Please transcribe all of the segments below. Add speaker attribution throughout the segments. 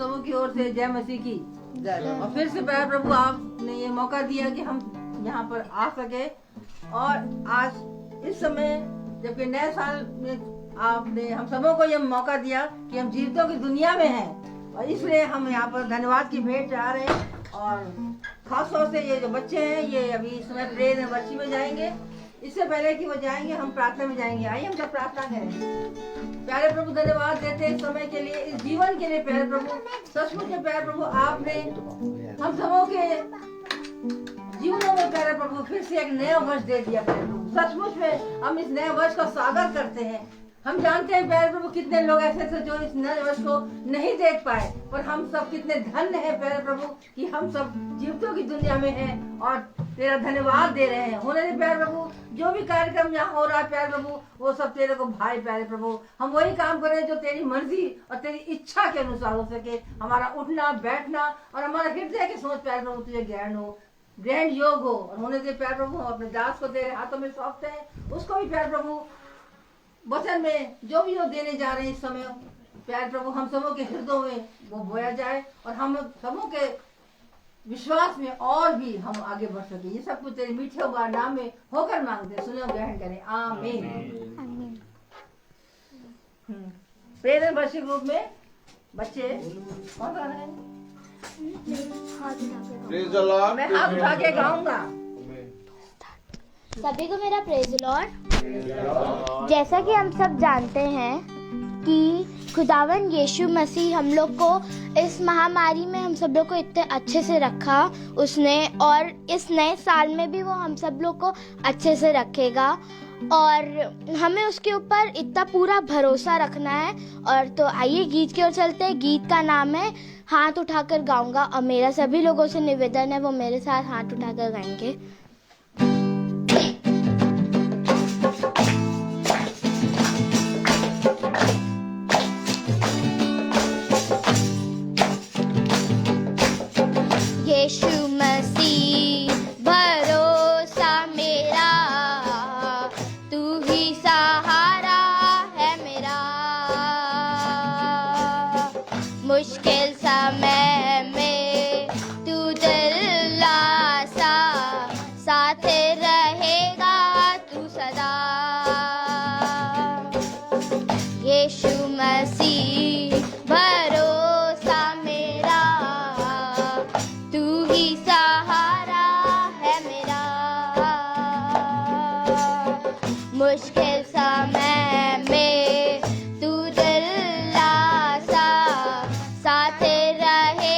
Speaker 1: सबों की ओर से जय मसीह की जय। और फिर से प्यारे प्रभु आपने ये मौका दिया कि हम यहाँ पर आ सके, और आज इस समय जबकि नए साल में आपने हम सबों को ये मौका दिया कि हम जीवितों की दुनिया में हैं, और इसलिए हम यहाँ पर धन्यवाद की भेंट चढ़ा रहे हैं। और खास तौर से ये जो बच्चे हैं ये अभी इस समय प्रेयर यूनिवर्सिटी में जाएंगे। इससे पहले कि वो जाएंगे हम प्रार्थना में जाएंगे। आइए हम सब प्रार्थना करें। प्यारे प्रभु धन्यवाद देते हैं इस समय के लिए, इस जीवन के लिए। प्यारे प्रभु सचमुच में प्यारे प्रभु आपने हम सबों के जीवनों में प्यारे प्रभु फिर से एक नया वर्ष दे दिया। प्यारे प्रभु सचमुच में हम इस नए वर्ष का स्वागत करते हैं। हम जानते हैं प्यारे प्रभु कितने लोग ऐसे थे जो इस नए वर्ष को नहीं देख पाए, पर हम सब कितने धन्य हैं प्यारे प्रभु कि हम सब जीवितों की दुनिया में हैं और तेरा धन्यवाद दे रहे हैं। होने दे प्यारे प्रभु, जो भी कार्यक्रम यहाँ हो रहा है प्यारे प्रभु वो सब तेरे को भाई प्यारे प्रभु, हम वही काम करें जो तेरी मर्जी और तेरी इच्छा के अनुसार हो सके। हमारा उठना बैठना और हमारा हृदय की सोच प्यारे प्रभु तुझे ग्रहण योग हो। और होने दे प्यारे प्रभु, हम अपने दास को तेरे हाथों में सौंपते हैं। उसको भी प्यारे प्रभु वचन में जो भी वो देने जा रहे हैं इस समय प्यारे प्रभु हम सबों के हृदयों में वो बोया जाए, और हम सबों के विश्वास में और भी हम आगे बढ़ सके। ये सब कुछ तेरे मीठे होगा नाम में होकर मांगते हैं, सुने और ग्रहण करें। आमीन। प्रेयर वर्षिक ग्रुप में बच्चे कौन गा रहे हैं? मैं हाथ उठा के गाऊंगा।
Speaker 2: सभी को मेरा प्रेज लॉर्ड। जैसा कि हम सब जानते हैं कि खुदावन यीशु मसीह हम लोग को इस महामारी में हम सब लोग को इतने अच्छे से रखा उसने, और इस नए साल में भी वो हम सब लोग को अच्छे से रखेगा, और हमें उसके ऊपर इतना पूरा भरोसा रखना है। और तो आइए गीत की ओर चलते हैं। गीत का नाम है हाथ उठाकर गाऊंगा, और मेरा सभी लोगों से निवेदन है वो मेरे साथ हाथ उठाकर गाएंगे। यीशु मसीह भरोसा मेरा, तू ही सहारा है मेरा। मुश्किल समय में तू दिलासा, साथ रहेगा तू सदा। यीशु मसीह भरोसा मेरा, तू ही सहारा है मेरा। मुश्किल समय में तू दिलासा, साथ रहे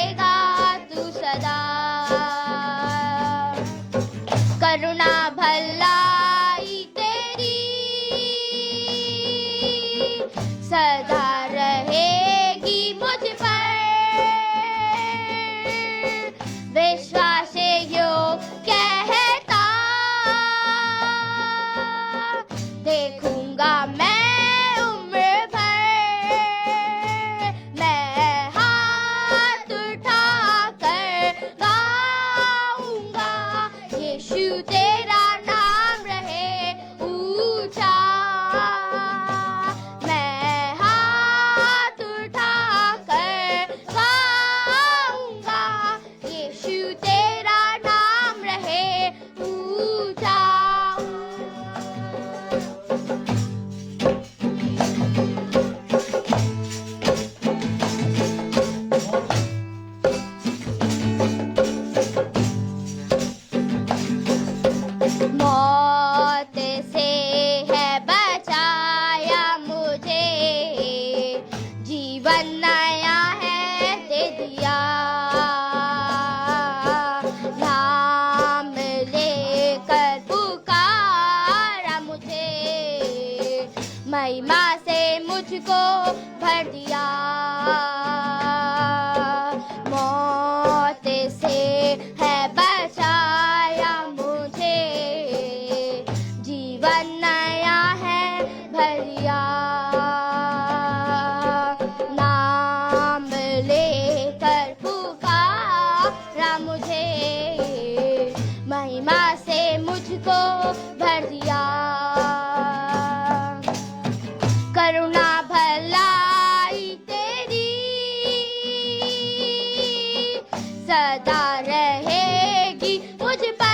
Speaker 2: सदा रहेगी मुझ पर।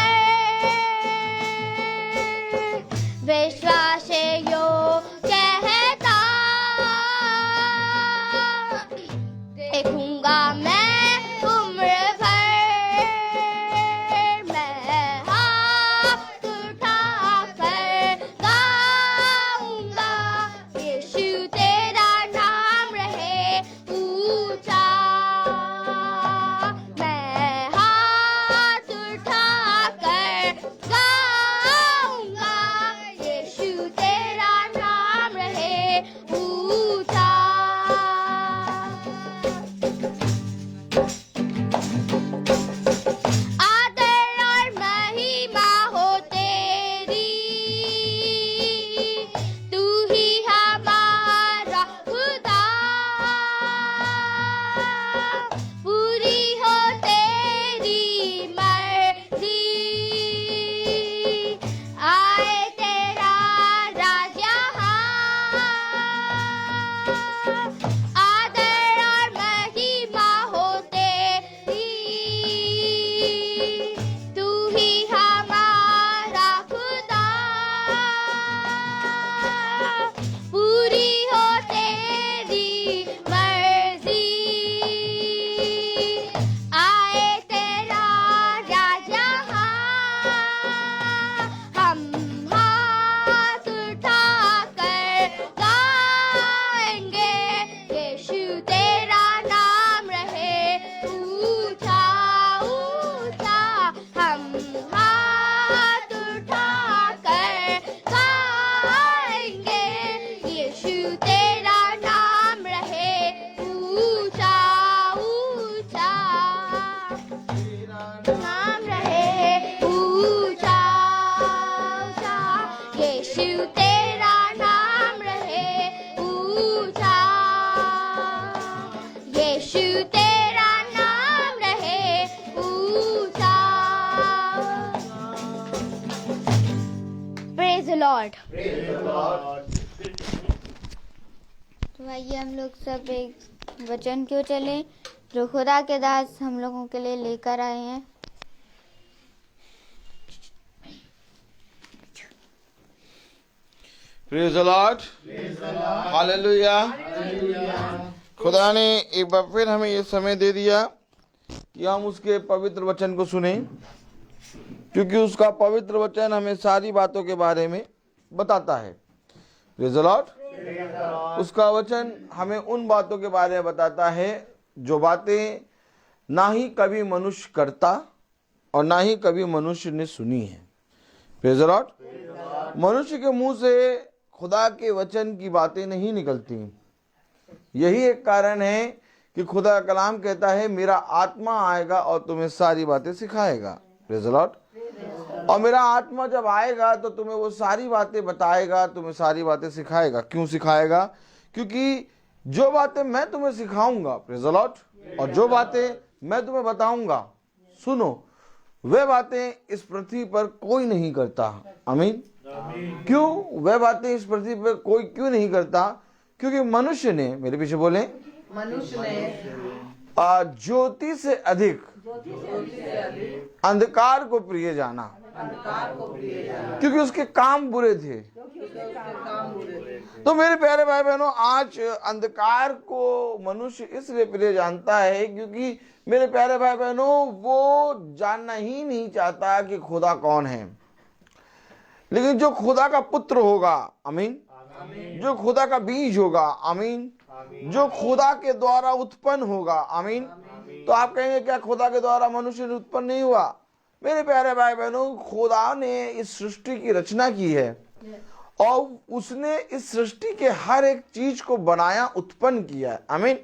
Speaker 2: विश्वास यो कहता देखूंगा मैं उम्र भर। मैं हाथ उठाकर गाऊंगा यीशु तेरा नाम रहे ऊंचा। मैं हाथ उठाकर गाऊंगा यीशु तेरा नाम रहे ऊंचा। आदर और महिमा हो तेरी, तू ही हमारा खुदा। पूरी हो तेरी मर्जी, आए तेरा राज यहाँ। आदर और महिमा हो तेरी, तू ही हमारा खुदा। पूरी हो तेरी मर्जी, आए तेरा राज यहाँ। हम हाथ उठाकर गाएंगे यीशु तेरा नाम रहे ऊंचा ऊंचा। हम हाथ उठाकर गाएंगे यीशु तेरा नाम रहे ऊंचा ऊंचा। नाम रहे ऊंचा ऊंचा। यीशु तेरा नाम रहे ऊंचा। यीशु तेरा नाम रहे ऊंचा। Praise the Lord. तो आइए हम लोग सब एक वचन क्यों चले जो खुदा के दास हम लोगों के लिए लेकर आए हैं।
Speaker 3: Praise the Lord, hallelujah. खुदा ने एक बार फिर हमें ये समय दे दिया कि हम उसके पवित्र वचन को सुने, क्योंकि उसका पवित्र वचन हमें सारी बातों के बारे में बताता है। Praise the Lord. उसका वचन हमें उन बातों के बारे में बताता है जो बातें ना ही कभी मनुष्य करता और ना ही कभी मनुष्य ने सुनी है। Praise the Lord. मनुष्य के मुंह से खुदा के वचन की बातें नहीं निकलती। यही एक कारण है कि खुदा का कलाम कहता है मेरा आत्मा आएगा और तुम्हें सारी बातें सिखाएगा। Praise the Lord. और मेरा आत्मा जब आएगा तो तुम्हें वो सारी बातें बताएगा, तुम्हें सारी बातें सिखाएगा। क्यों सिखाएगा? क्योंकि जो बातें मैं तुम्हें सिखाऊंगा, प्रेज द लॉर्ड, और जो बातें मैं तुम्हें बताऊंगा, सुनो, वे बातें इस पृथ्वी पर कोई नहीं करता। आमीन। क्यों वे बातें इस पृथ्वी पर कोई क्यों नहीं करता? क्योंकि मनुष्य ने, मेरे पीछे बोले,
Speaker 1: मनुष्य ने
Speaker 3: ज्योति से अधिक अंधकार को प्रिय जाना, क्योंकि उसके काम बुरे थे। तो मेरे प्यारे भाई बहनों, आज अंधकार को मनुष्य इसलिए प्रिय जानता है क्योंकि मेरे प्यारे भाई बहनों वो जानना ही नहीं चाहता कि खुदा कौन है। लेकिन जो खुदा का पुत्र होगा, आमीन, जो खुदा का बीज होगा, आमीन, जो खुदा के द्वारा उत्पन्न होगा, आमीन। तो आप कहेंगे क्या खुदा के द्वारा मनुष्य उत्पन्न नहीं हुआ? मेरे प्यारे भाई बहनों, खुदा ने इस सृष्टि की रचना की है और उसने इस सृष्टि के हर एक चीज को बनाया, उत्पन्न किया है, आमीन।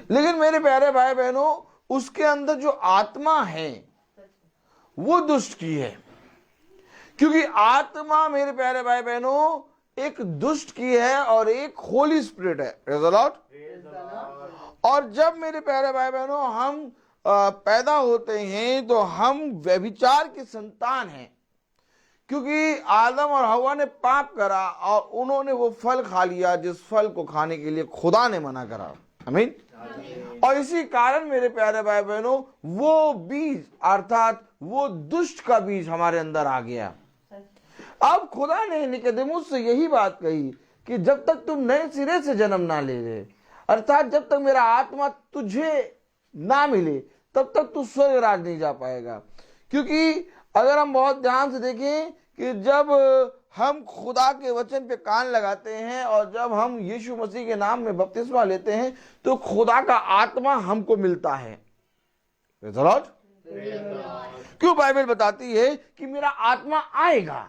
Speaker 3: लेकिन मेरे प्यारे भाई बहनों, उसके अंदर जो आत्मा है वो दुष्ट की है, क्योंकि आत्मा मेरे प्यारे भाई बहनों एक दुष्ट की है और एक होली स्पिरिट है। Praise the Lord. और जब मेरे प्यारे भाई बहनों हम पैदा होते हैं तो हम व्यभिचार की संतान हैं, क्योंकि आदम और हवा ने पाप करा और उन्होंने वो फल खा लिया जिस फल को खाने के लिए खुदा ने मना करा, आमीन। और इसी कारण मेरे प्यारे भाई बहनों वो बीज अर्थात वो दुष्ट का बीज हमारे अंदर आ गया। अब खुदा ने निकोदेमुस से यही बात कही कि जब तक तुम नए सिरे से जन्म ना ले ले, अर्थात जब तक मेरा आत्मा तुझे ना मिले तब तक तू स्वर्ग राज नहीं जा पाएगा। क्योंकि अगर हम बहुत ध्यान से देखें कि जब हम खुदा के वचन पे कान लगाते हैं और जब हम यीशु मसीह के नाम में बपतिस्मा लेते हैं तो खुदा का आत्मा हमको मिलता है। क्यों बाइबल बताती है कि मेरा आत्मा आएगा?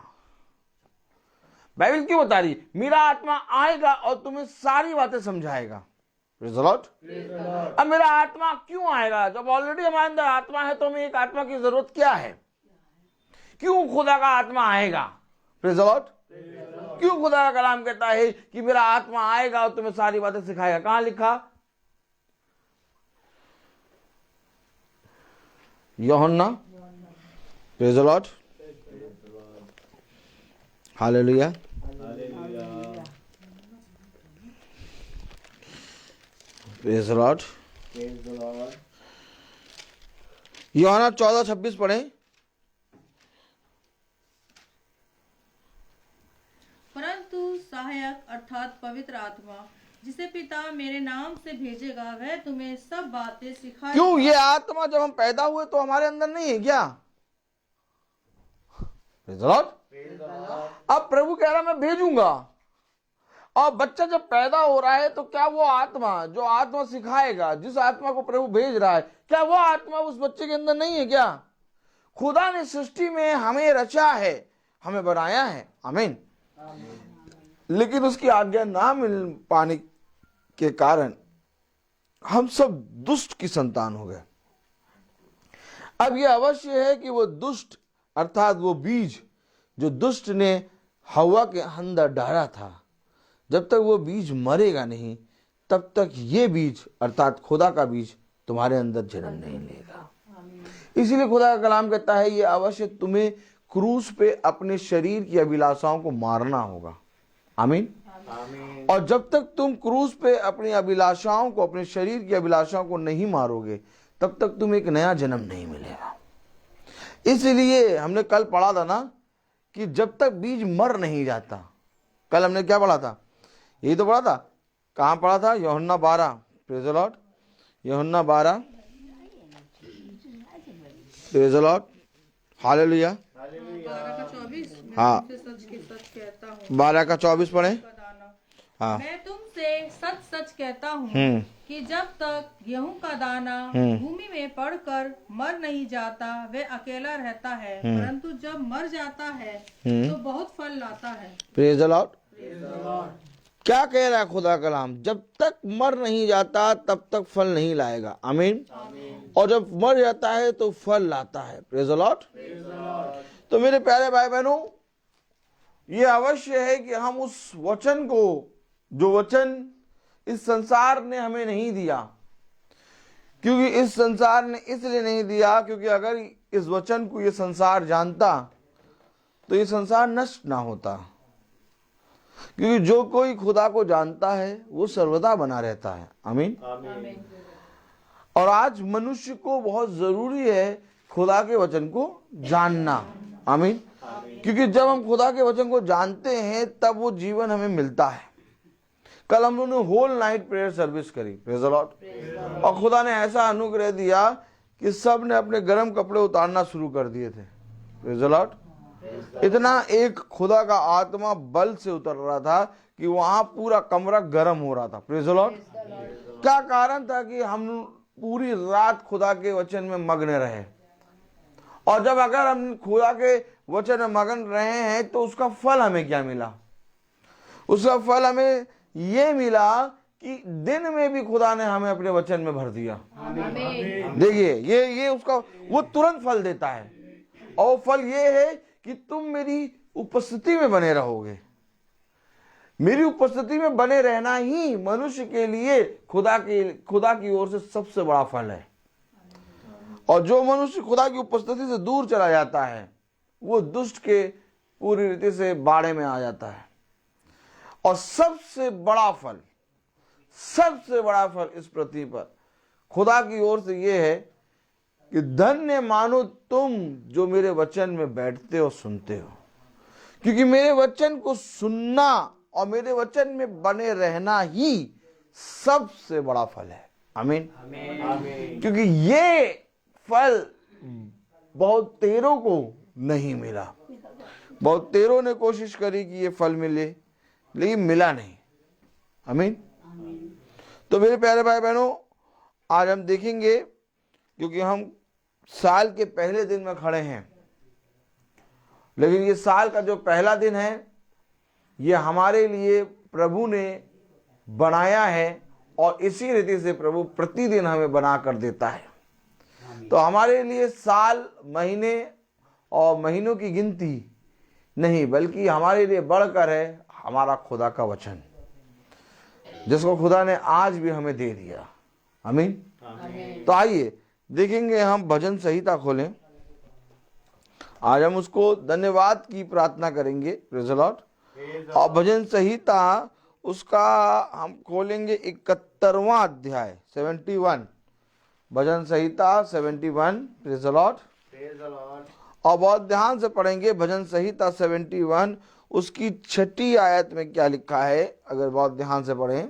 Speaker 3: बाइबल क्यों बता रही मेरा आत्मा आएगा और तुम्हें सारी बातें समझाएगा? अब मेरा आत्मा क्यों आएगा? जब ऑलरेडी हमारे अंदर आत्मा है तो हमें एक आत्मा की जरूरत क्या है? क्यों खुदा का आत्मा आएगा? Praise the Lord. क्यों खुदा का कलाम कहता है कि मेरा आत्मा आएगा और तुम्हें सारी बातें सिखाएगा? कहां लिखा? यूहन्ना। Praise the Lord. Hallelujah. Praise the Lord. यूहन्ना 14:26 पढ़ें।
Speaker 1: परंतु सहायक अर्थात पवित्र आत्मा जिसे पिता मेरे नाम से भेजेगा वह तुम्हें सब बातें सिखाएगा।
Speaker 3: क्यों? ये आत्मा जब हम पैदा हुए तो हमारे अंदर नहीं है क्या? Praise the Lord. अब प्रभु कह रहा मैं भेजूंगा, और बच्चा जब पैदा हो रहा है तो क्या वो आत्मा जो आत्मा सिखाएगा, जिस आत्मा को प्रभु भेज रहा है, क्या वो आत्मा उस बच्चे के अंदर नहीं है क्या? खुदा ने सृष्टि में हमें रचा है, हमें बनाया है, आमीन। लेकिन उसकी आज्ञा ना मिल पाने के कारण हम सब दुष्ट की संतान हो गए। अब यह अवश्य है कि वो दुष्ट अर्थात वो बीज जो दुष्ट ने हवा के अंदर डाला था, जब तक वो बीज मरेगा नहीं तब तक ये बीज अर्थात खुदा का बीज तुम्हारे अंदर जन्म नहीं लेगा। इसीलिए खुदा का कलाम कहता है ये अवश्य तुम्हें क्रूस पे अपने शरीर की अभिलाषाओं को मारना होगा, आमीन। और जब तक तुम क्रूस पे अपनी अभिलाषाओं को, अपने शरीर की अभिलाषाओं को नहीं मारोगे तब तक तुम्हें एक नया जन्म नहीं मिलेगा। इसलिए हमने कल पढ़ा था ना कि जब तक बीज मर नहीं जाता, कल हमने क्या पढ़ा था? यही तो पढ़ा था। कहाँ पढ़ा था? यूहन्ना 12। Praise the Lord. यूहन्ना 12। Praise the Lord. हालेलुया।
Speaker 1: 12:24।
Speaker 3: हाँ।
Speaker 1: सच कहता हूँ।
Speaker 3: 12:24 पढ़े। हाँ।
Speaker 1: मैं तुमसे सच सच कहता हूँ कि जब तक गेहूं का दाना भूमि में पड़कर मर नहीं जाता वह अकेला रहता है, परंतु जब मर जाता है तो बहुत फल लाता है।
Speaker 3: Praise the Lord. क्या कह रहा है खुदा कलाम? जब तक मर नहीं जाता तब तक फल नहीं लाएगा, आमीन। और जब मर जाता है तो फल लाता है। Praise the Lord. तो मेरे प्यारे भाई बहनों, ये अवश्य है कि हम उस वचन को, जो वचन इस संसार ने हमें नहीं दिया, क्योंकि इस संसार ने इसलिए नहीं दिया क्योंकि अगर इस वचन को ये संसार जानता तो ये संसार नष्ट ना होता। क्योंकि जो कोई खुदा को जानता है वो सर्वदा बना रहता है, आमीन। और आज मनुष्य को बहुत जरूरी है खुदा के वचन को जानना, आमीन। क्योंकि जब हम खुदा के वचन को जानते हैं तब वो जीवन हमें मिलता है। कल हम लोगों ने होल नाइट प्रेयर सर्विस करी, प्रेज़ द लॉर्ड। और खुदा ने ऐसा अनुग्रह दिया कि सब ने अपने गर्म कपड़े उतारना शुरू कर दिए थे, प्रेज़ द लॉर्ड। इतना एक खुदा का आत्मा बल से उतर रहा था कि वहां पूरा कमरा गर्म हो रहा था, प्रेज़ द लॉर्ड। क्या कारण था? कि हम पूरी रात खुदा के वचन में मग्न रहे। और जब अगर हम खुदा के वचन में मगन रहे हैं तो उसका फल हमें क्या मिला? उसका फल हमें ये मिला कि दिन में भी खुदा ने हमें अपने वचन में भर दिया। देखिए ये उसका वो तुरंत फल देता है, और वो फल ये है कि तुम मेरी उपस्थिति में बने रहोगे। मेरी उपस्थिति में बने रहना ही मनुष्य के लिए खुदा की ओर से सबसे बड़ा फल है। और जो मनुष्य खुदा की उपस्थिति से दूर चला जाता है वो दुष्ट के पूरी रीति से बाड़े में आ जाता है। और सबसे बड़ा फल इस पृथ्वी पर खुदा की ओर से ये है कि धन्य मानो तुम जो मेरे वचन में बैठते हो, सुनते हो, क्योंकि मेरे वचन को सुनना और मेरे वचन में बने रहना ही सबसे बड़ा फल है। आमीन। क्योंकि ये फल बहुत तेरों को नहीं मिला। बहुत तेरों ने कोशिश करी कि ये फल मिले, लेकिन मिला नहीं। आमीन। तो मेरे प्यारे भाई बहनों, आज हम देखेंगे, क्योंकि हम साल के पहले दिन में खड़े हैं, लेकिन ये साल का जो पहला दिन है ये हमारे लिए प्रभु ने बनाया है और इसी रीति से प्रभु प्रतिदिन हमें बना कर देता है। तो हमारे लिए साल, महीने और महीनों की गिनती नहीं, बल्कि हमारे लिए बढ़कर है हमारा खुदा का वचन, जिसको खुदा ने आज भी हमें दे दिया। आमीन। तो आइए देखेंगे, हम भजन संहिता खोलें। आज हम उसको धन्यवाद की प्रार्थना करेंगे। Praise the Lord. और भजन संहिता उसका हम खोलेंगे 71वां अध्याय 71, भजन संहिता 71। Praise the Lord. और बहुत ध्यान से पढ़ेंगे भजन संहिता 71, उसकी 6ठी आयत में क्या लिखा है। अगर बहुत ध्यान से पढ़ें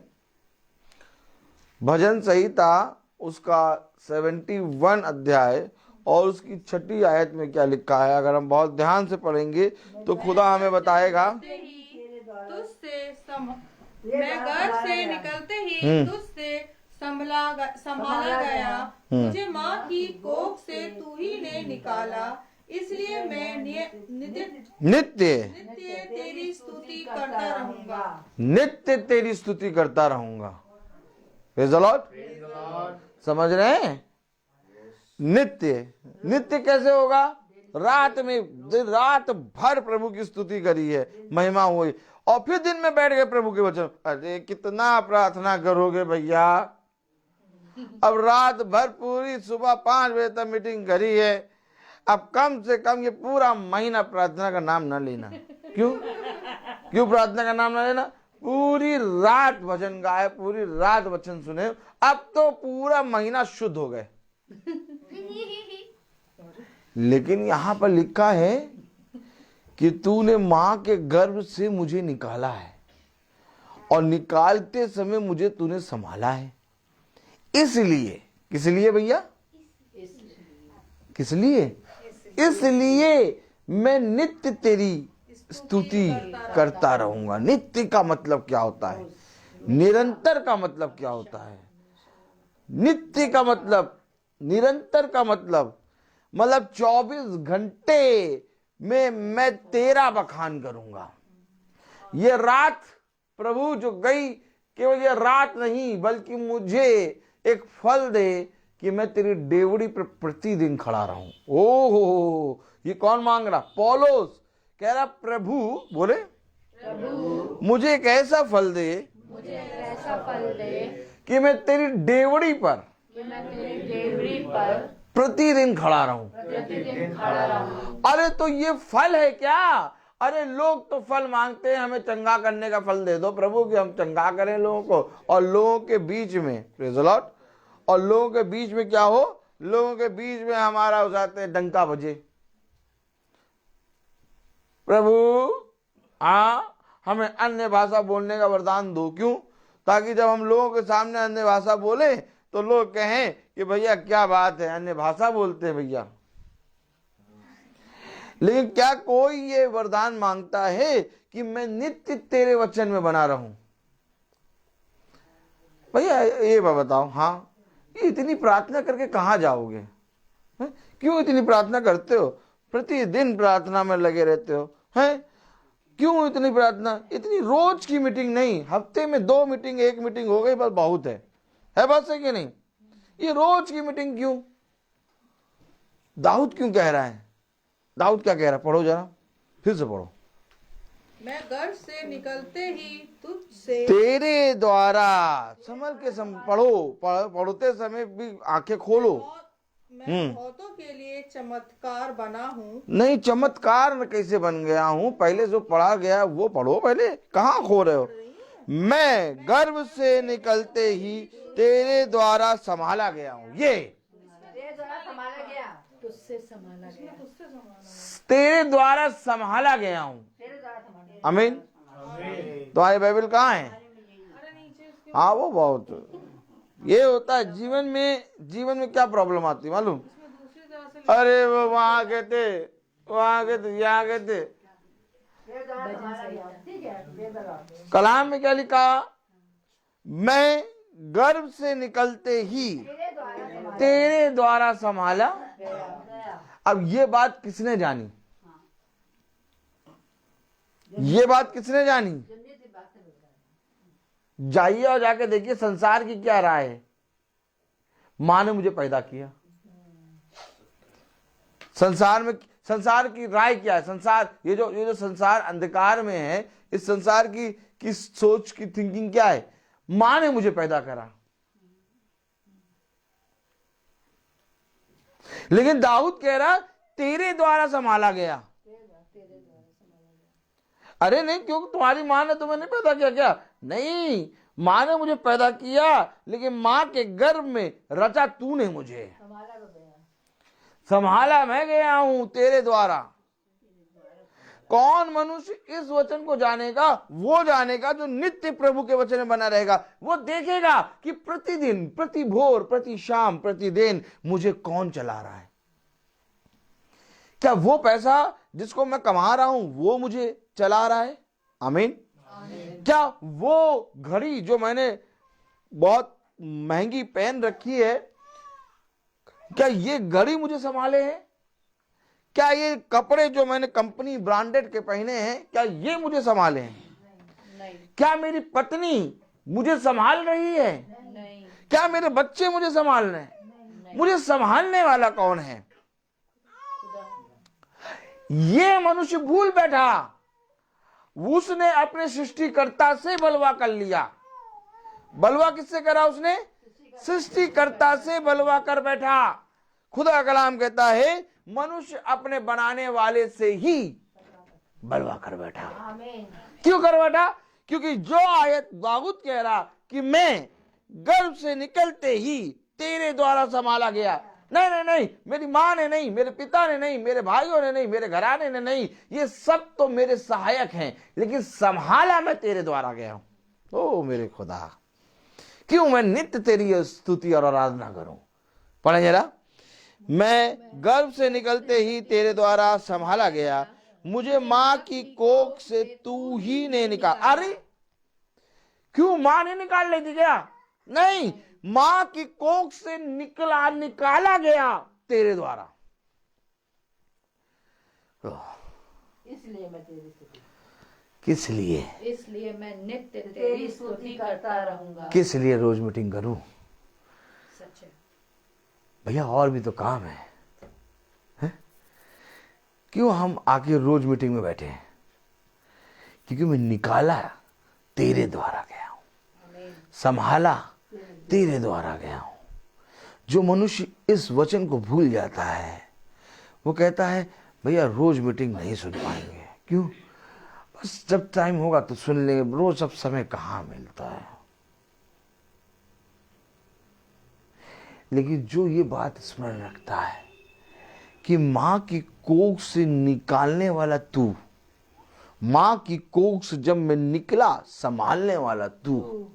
Speaker 3: भजन संहिता उसका 71 अध्याय और उसकी 6ठी आयत में क्या लिखा है, अगर हम बहुत ध्यान से पढ़ेंगे तो खुदा हमें बताएगा।
Speaker 1: मैं गर्भ से निकलते ही तुझसे संभाला गया, मुझे माँ की कोख से तू ही ने निकाला, इसलिए मैं नित्य तेरी स्तुति करता रहूंगा।
Speaker 3: नित्य तेरी स्तुति करता रहूंगा। Praise the Lord. समझ रहे हैं? नित्य, नित्य कैसे होगा? रात में दिन रात भर प्रभु की स्तुति करी है, महिमा हुई, और फिर दिन में बैठ गए प्रभु के वचन। अरे कितना प्रार्थना करोगे भैया? अब रात भर पूरी सुबह 5 बजे तक मीटिंग करी है, अब कम से कम ये पूरा महीना प्रार्थना का नाम ना लेना। क्यों प्रार्थना का नाम ना लेना? पूरी रात भजन गाए, पूरी रात वचन सुने, अब तो पूरा महीना शुद्ध हो गए। लेकिन यहां पर लिखा है कि तूने मां के गर्भ से मुझे निकाला है और निकालते समय मुझे तूने संभाला है। इसलिए, किस लिए भैया? किस लिए? इसलिए मैं नित्य तेरी स्तुति करता रहूंगा। नित्य का मतलब क्या होता है? निरंतर का मतलब क्या होता है? नित्य का मतलब, निरंतर का मतलब 24 घंटे में मैं तेरा बखान करूंगा। ये रात प्रभु जो गई, केवल ये रात नहीं बल्कि मुझे एक फल दे कि मैं तेरी डेवड़ी पर प्रतिदिन खड़ा रहूं। ओहो, ये कौन मांग रहा? पौलुस कह रहा, प्रभु बोले प्रभु मुझे एक ऐसा फल दे, कि मैं तेरी डेवड़ी पर प्रतिदिन खड़ा रहूं। अरे तो ये फल है क्या? अरे लोग तो फल मांगते हैं, हमें चंगा करने का फल दे दो प्रभु, कि हम चंगा करें लोगों को, और लोगों के बीच में, प्रेज़ द लॉर्ड, और लोगों के बीच में क्या हो? लोगों के बीच में हमारा हो जाते हैं डंका बजे। प्रभु हमें अन्य भाषा बोलने का वरदान दो। क्यों? ताकि जब हम लोगों के सामने अन्य भाषा बोले तो लोग कहें कि भैया क्या बात है, अन्य भाषा बोलते हैं भैया। लेकिन क्या कोई ये वरदान मांगता है कि मैं नित्य तेरे वचन में बना रहूं? भैया ये बताओ, हाँ, ये इतनी प्रार्थना करके कहाँ जाओगे? क्यों इतनी प्रार्थना करते हो? प्रतिदिन प्रार्थना में लगे रहते हो, हैं? क्यों इतनी प्रार्थना? इतनी रोज की मीटिंग नहीं, हफ्ते में 2 मीटिंग, 1 मीटिंग हो गई बस, बहुत है बस, है कि नहीं? ये रोज की मीटिंग क्यों? दाऊद क्यों कह रहा है? दाऊद क्या कह रहा है? पढ़ो जरा, फिर से पढ़ो।
Speaker 1: मैं गर्भ से निकलते ही तुझसे
Speaker 3: तेरे द्वारा, संभल के पढ़ते समय भी आंखें खोलो।
Speaker 1: मैं बहुतों के लिए चमत्कार बना हूँ। नहीं,
Speaker 3: चमत्कार कैसे बन गया हूँ? पहले जो पढ़ा गया वो पढ़ो पहले, कहाँ खो रहे हो? मैं गर्भ से निकलते ही तेरे द्वारा संभाला गया हूं। ये
Speaker 1: तेरे द्वारा संभाला गया,
Speaker 4: तुझसे संभाला गया,
Speaker 3: तेरे द्वारा संभाला गया हूं।
Speaker 1: तेरे द्वारा संभाला गया।
Speaker 3: आमीन। तुम्हारी बाइबल कहाँ है? हाँ, वो बहुत ये होता है जीवन में क्या प्रॉब्लम आती है मालूम? अरे वो वहां कहते, यहाँ कहते।
Speaker 1: तेरे द्वारा संभाला गया, ठीक है, तेरे द्वारा।
Speaker 3: कलाम में क्या लिखा? मैं गर्भ से निकलते ही तेरे द्वारा संभाला। अब ये बात किसने जानी? ये बात किसने जानी? जाइए और जाके देखिए संसार की क्या राय है। माँ ने मुझे पैदा किया। संसार की राय क्या है? संसार ये जो संसार अंधकार में है, इस संसार की सोच की थिंकिंग क्या है? माँ ने मुझे पैदा करा। लेकिन दाऊद कह रहा तेरे द्वारा संभाला गया। अरे नहीं, क्योंकि तुम्हारी माँ ने तुम्हें नहीं पैदा किया क्या? नहीं, माँ ने मुझे पैदा किया, लेकिन माँ के गर्भ में रचा तूने मुझे। संभाला मैं गया हूं तेरे द्वारा। कौन मनुष्य इस वचन को जानेगा? वो जानेगा जो नित्य प्रभु के वचन में बना रहेगा। वो देखेगा कि प्रतिदिन, प्रति भोर, प्रति शाम, प्रतिदिन मुझे कौन चला रहा है। क्या वो पैसा जिसको मैं कमा रहा हूं वो मुझे चला रहा है? आमीन। क्या वो घड़ी जो मैंने बहुत महंगी पहन रखी है, क्या ये घड़ी मुझे संभाले है? क्या ये कपड़े जो मैंने कंपनी ब्रांडेड के पहने हैं, क्या ये मुझे संभाले हैं?
Speaker 4: नहीं,
Speaker 3: क्या मेरी पत्नी मुझे संभाल रही है?
Speaker 4: नहीं,
Speaker 3: क्या मेरे बच्चे मुझे संभाल रहे हैं? मुझे संभालने वाला कौन है? ये मनुष्य भूल बैठा। उसने अपने सृष्टिकर्ता से बलवा कर लिया। बलवा किससे करा उसने? सृष्टिकर्ता से बलवा कर बैठा। खुदा का कलाम कहता है मनुष्य अपने बनाने वाले से ही बलवा कर बैठा। क्यों कर बैठा? क्योंकि जो आयत दाऊद कह रहा कि मैं गर्भ से निकलते ही तेरे द्वारा संभाला गया। नहीं नहीं नहीं, मेरी माँ ने नहीं, मेरे पिता ने नहीं, मेरे भाइयों ने नहीं, मेरे घराने ने नहीं, ये सब तो मेरे सहायक हैं, लेकिन संभाला मैं तेरे द्वारा गया हूं। ओ मेरे खुदा, क्यों मैं नित्य तेरी स्तुति और आराधना करूं। पढ़े जरा। मैं गर्भ से निकलते ही तेरे द्वारा संभाला गया, मुझे माँ की कोख से तू ही ने निकाल। अरे क्यों माँ ने निकाल लेती क्या? नहीं, माँ की कोख से निकाला गया तेरे द्वारा।
Speaker 1: इसलिए मैं तेरी स्तुति,
Speaker 3: किस लिए?
Speaker 4: इसलिए मैं नित्य तेरी स्तुति करता रहूंगा।
Speaker 3: किस लिए रोज मीटिंग करूं?
Speaker 4: सच है
Speaker 3: भैया, और भी तो काम है? क्यों हम आके रोज मीटिंग में बैठे हैं? क्योंकि मैं निकाला तेरे द्वारा गया हूं, संभाला तेरे द्वारा गया हूं। जो मनुष्य इस वचन को भूल जाता है वो कहता है भैया रोज मीटिंग नहीं सुन पाएंगे। क्यों? बस जब टाइम होगा तो सुन लेंगे, रोज सब समय कहाँ मिलता है। लेकिन जो ये बात स्मरण रखता है कि माँ की कोख से निकालने वाला तू, माँ की कोख से जब मैं निकला संभालने वाला तू,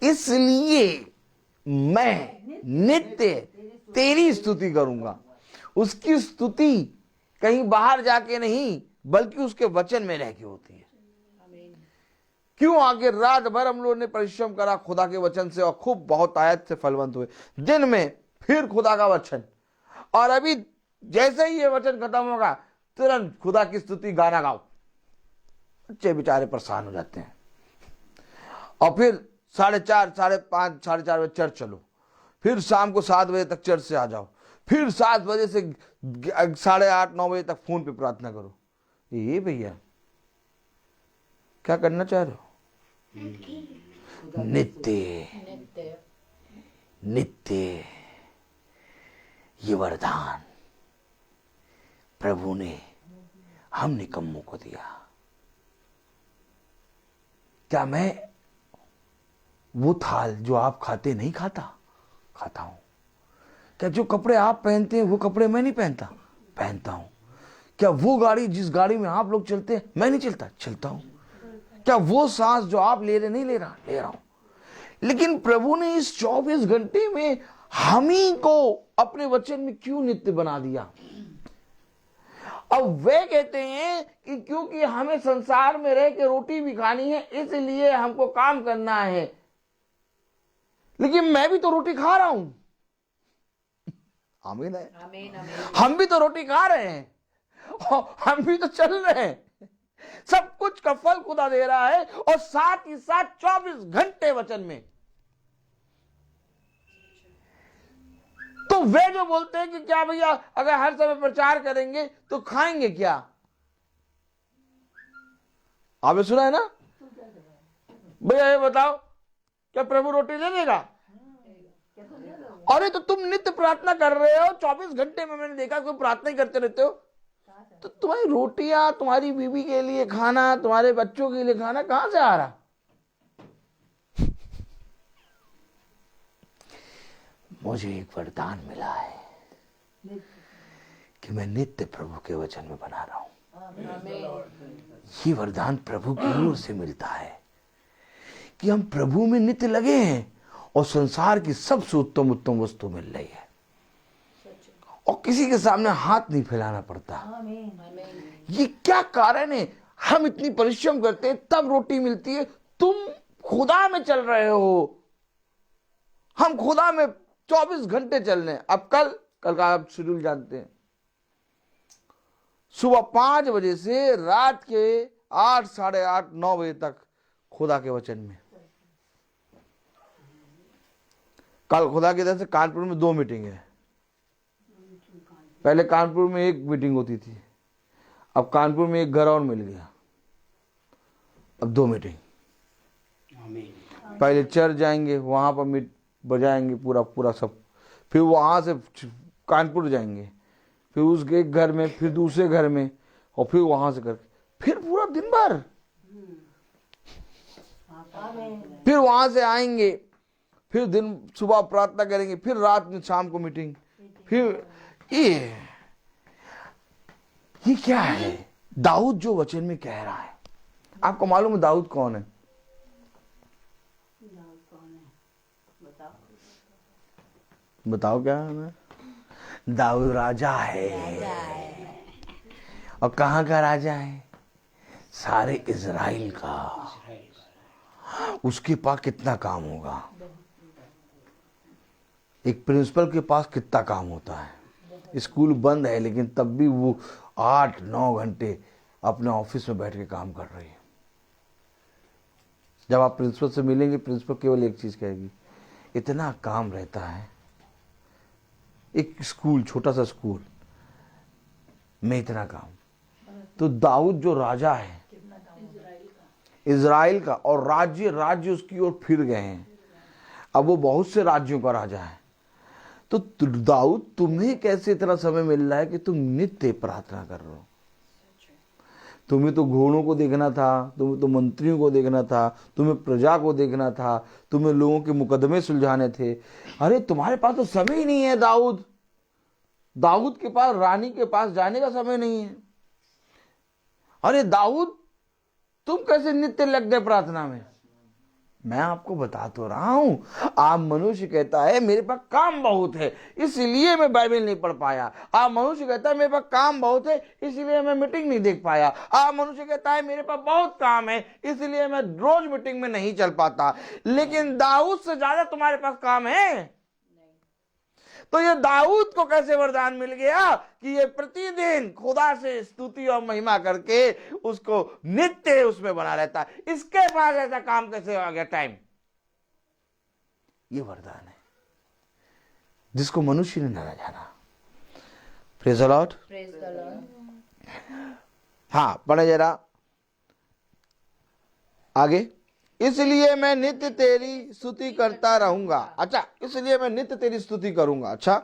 Speaker 3: इसलिए मैं नित्य तेरी स्तुति करूंगा। उसकी स्तुति कहीं बाहर जाके नहीं, बल्कि उसके वचन में रह के होती है। क्यों? आगे रात भर हम लोगों ने परिश्रम करा खुदा के वचन से और खूब बहुत आयत से फलवंत हुए। दिन में फिर खुदा का वचन, और अभी जैसे ही ये वचन खत्म होगा तुरंत खुदा की स्तुति गाना गाओ। बच्चे बेचारे परेशान हो जाते हैं। और फिर 4:30, 5:30, 4:30 बजे चर्च चलो, फिर शाम को 7 बजे तक चर्च से आ जाओ, फिर 7 बजे से 8:30, 9 बजे तक फोन पे प्रार्थना करो। ये भैया क्या करना चाह रहे हो? नित्य नित्य ये वरदान प्रभु ने हम निकम्मों को दिया। क्या मैं वो थाल जो आप खाते नहीं खाता हूं। क्या जो कपड़े आप पहनते हैं वो कपड़े मैं नहीं पहनता हूं। क्या वो गाड़ी जिस गाड़ी में आप लोग चलते हैं मैं नहीं चलता हूं। क्या वो सांस जो आप ले रहा हूं। लेकिन प्रभु ने इस 24 घंटे में हम ही को अपने वचन में क्यों नित्य बना दिया। अब वे कहते हैं कि क्योंकि हमें संसार में रह के रोटी भी खानी है इसलिए हमको काम करना है। लेकिन मैं भी तो रोटी खा रहा हूं। आमीन है। हम भी तो रोटी खा रहे हैं और हम भी तो चल रहे हैं। सब कुछ का फल खुदा दे रहा है और साथ ही साथ 24 घंटे वचन में। तो वे जो बोलते हैं कि क्या भैया अगर हर समय प्रचार करेंगे तो खाएंगे क्या। आपने सुना है ना भैया, ये बताओ क्या प्रभु रोटी दे देगा। अरे तो तुम नित्य प्रार्थना कर रहे हो, 24 घंटे में मैंने देखा कोई प्रार्थना ही करते रहते हो, तो तुम्हारी रोटियां, तुम्हारी बीवी के लिए खाना, तुम्हारे बच्चों के लिए खाना कहां से आ रहा। मुझे एक वरदान मिला है कि मैं नित्य प्रभु के वचन में बना रहा हूं। ये वरदान प्रभु की ओर से मिलता है कि हम प्रभु में नित्य लगे हैं और संसार की सबसे उत्तम वस्तु मिल रही है और किसी के सामने हाथ नहीं फैलाना पड़ता। ये क्या कारण है। हम इतनी परिश्रम करते हैं तब रोटी मिलती है। तुम खुदा में चल रहे हो, हम खुदा में 24 घंटे चल रहे हैं। अब कल का आप शेड्यूल जानते हैं। सुबह 5 बजे से रात के 8, साढ़े 8, 9 बजे तक खुदा के वचन में। कल खुदा की तरफ से कानपुर में 2 मीटिंग है। पहले कानपुर में 1 मीटिंग होती थी, अब कानपुर में एक घर और मिल गया, अब 2 मीटिंग। पहले चर्च जाएंगे, वहां पर बजाएंगे पूरा सब, फिर वहां से कानपुर जाएंगे, फिर उस एक घर में, फिर दूसरे घर में, और फिर वहां से करके फिर पूरा दिन भर, फिर वहां से आएंगे, फिर दिन सुबह प्रार्थना करेंगे, फिर रात में शाम को मीटिंग। फिर ये क्या है। दाऊद जो वचन में कह रहा है, आपको मालूम है दाऊद कौन है। बताओ क्या है। दाऊद राजा है। और कहां का राजा है। सारे इजराइल का। उसके पास कितना काम होगा। एक प्रिंसिपल के पास कितना काम होता है। स्कूल बंद है लेकिन तब भी वो 8-9 घंटे अपने ऑफिस में बैठ के काम कर रही है। जब आप प्रिंसिपल से मिलेंगे, प्रिंसिपल केवल एक चीज कहेगी, इतना काम रहता है। एक स्कूल, छोटा सा स्कूल में इतना काम। तो दाऊद जो राजा है इजराइल का, और राज्य उसकी ओर फिर गए हैं। अब वो बहुत से राज्यों का राजा है। तो दाऊद, तुम्हें कैसे इतना समय मिल रहा है कि तुम नित्य प्रार्थना कर रहे हो। तुम्हें तो घोड़ों को देखना था, तुम्हें तो मंत्रियों को देखना था, तुम्हें प्रजा को देखना था, तुम्हें लोगों के मुकदमे सुलझाने थे। अरे तुम्हारे पास तो समय ही नहीं है। दाऊद के पास रानी के पास जाने का समय नहीं है। अरे दाऊद, तुम कैसे नित्य लग गए प्रार्थना में। मैं आपको बता तो रहा हूं। आप मनुष्य कहता है मेरे पास काम बहुत है इसलिए मैं बाइबल नहीं पढ़ पाया। आप मनुष्य कहता है मेरे पास काम बहुत है इसलिए मैं मीटिंग नहीं देख पाया। आप मनुष्य कहता है मेरे पास बहुत काम है इसलिए मैं रोज मीटिंग में नहीं चल पाता। लेकिन दाऊद से ज्यादा तुम्हारे पास काम है। तो ये दाऊद को कैसे वरदान मिल गया कि ये प्रतिदिन खुदा से स्तुति और महिमा करके उसको नित्य उसमें बना रहता है। इसके पास ऐसा काम कैसे आ गया टाइम। ये वरदान है जिसको मनुष्य ने ना जाना। Praise the Lord. हाँ, पढ़े जरा आगे। इसलिए मैं नित्य तेरी स्तुति करता रहूंगा। अच्छा, इसलिए मैं नित्य तेरी स्तुति करूंगा। अच्छा,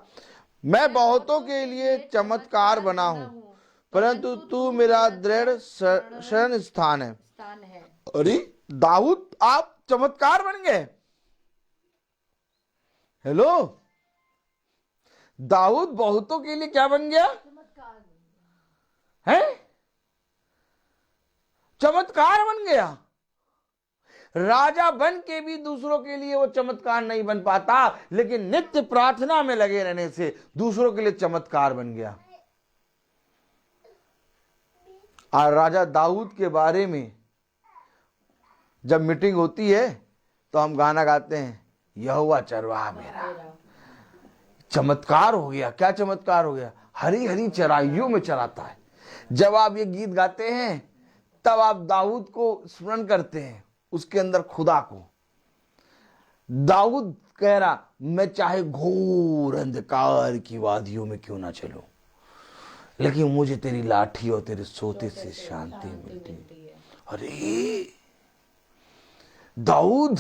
Speaker 3: मैं बहुतों के लिए चमत्कार बना हूं परंतु तू मेरा दृढ़ शरण स्थान है। अरे दाऊद, आप चमत्कार बन गए। हेलो, दाऊद बहुतों के लिए क्या बन गया है? चमत्कार बन गया। राजा बन के भी दूसरों के लिए वो चमत्कार नहीं बन पाता, लेकिन नित्य प्रार्थना में लगे रहने से दूसरों के लिए चमत्कार बन गया। और राजा दाऊद के बारे में जब मीटिंग होती है तो हम गाना गाते हैं, यहोवा चरवाहा मेरा। चमत्कार हो गया। क्या चमत्कार हो गया? हरी हरी चराइयों में चराता है। जब आप ये गीत गाते हैं तब आप दाऊद को स्मरण करते हैं, उसके अंदर खुदा को। दाऊद कह रहा, मैं चाहे घोर अंधकार की वादियों में क्यों ना चलूं, लेकिन मुझे तेरी लाठी और तेरे सोते से शांति मिलती है। अरे दाऊद,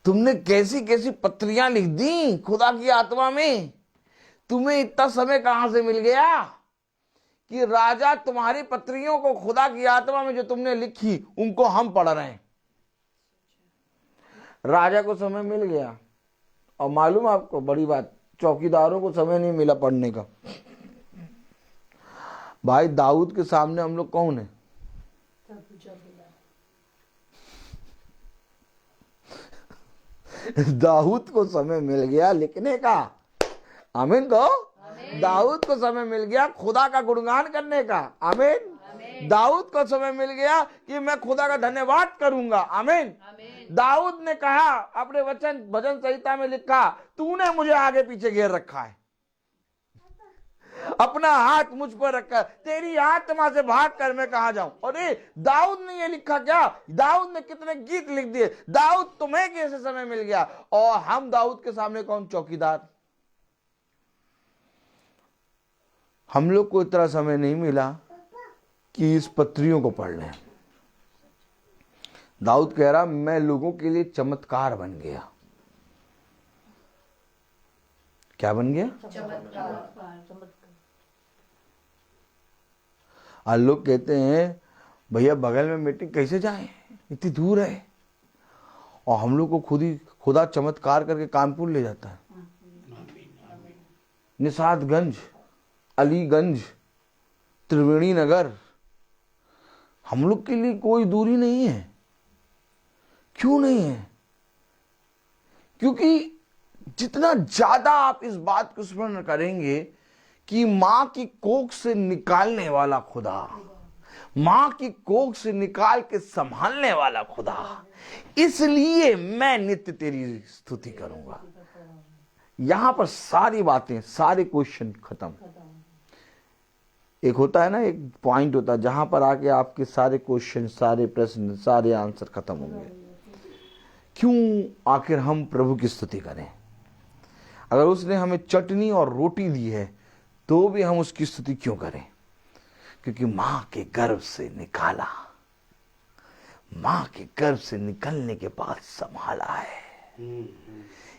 Speaker 3: तुमने कैसी कैसी पत्रियां लिख दी खुदा की आत्मा में। तुम्हें इतना समय कहां से मिल गया कि राजा तुम्हारी पत्रियों को खुदा की आत्मा में जो तुमने लिखी उनको हम पढ़ रहे हैं। राजा को समय मिल गया। और मालूम आपको बड़ी बात, चौकीदारों को समय नहीं मिला पढ़ने का। भाई दाऊद के सामने हम लोग कौन है? दाऊद को समय मिल गया लिखने का। आमीन को। दाऊद को समय मिल गया खुदा का गुणगान करने का। आमीन। दाऊद को समय मिल गया कि मैं खुदा का धन्यवाद करूंगा। आमीन। दाऊद ने कहा, अपने वचन भजन संहिता में लिखा, तूने मुझे आगे पीछे घेर रखा है, अपना हाथ मुझ पर रखा, तेरी आत्मा से भाग कर मैं कहां जाऊं। अरे दाऊद ने ये लिखा क्या? दाऊद ने कितने गीत लिख दिए। दाऊद, तुम्हें कैसे समय मिल गया? और हम दाऊद के सामने कौन? चौकीदार। हम लोग को इतना समय नहीं मिला कि इस पत्रियों को पढ़ लें। दाऊद कह रहा, मैं लोगों के लिए चमत्कार बन गया। क्या बन गया? और लोग कहते हैं, भैया बगल में मीटिंग कैसे जाएं, इतनी दूर है। और हम लोग को खुदा चमत्कार करके कानपुर ले जाता है, निशादगंज, अलीगंज, त्रिवेणी नगर। हम लोग के लिए कोई दूरी नहीं है। क्यों नहीं है? क्योंकि जितना ज्यादा आप इस बात को स्मरण करेंगे कि मां की कोख से निकालने वाला खुदा, मां की कोख से निकाल के संभालने वाला खुदा, इसलिए मैं नित्य तेरी स्तुति करूंगा। यहां पर सारी बातें, सारे क्वेश्चन खत्म। एक होता है ना, एक पॉइंट होता है जहां पर आके आपके सारे क्वेश्चन, सारे प्रश्न, सारे आंसर खत्म होंगे। क्यों आखिर हम प्रभु की स्तुति करें? अगर उसने हमें चटनी और रोटी दी है तो भी हम उसकी स्तुति क्यों करें? क्योंकि मां के गर्भ से निकाला, मां के गर्भ से निकलने के बाद संभाला है।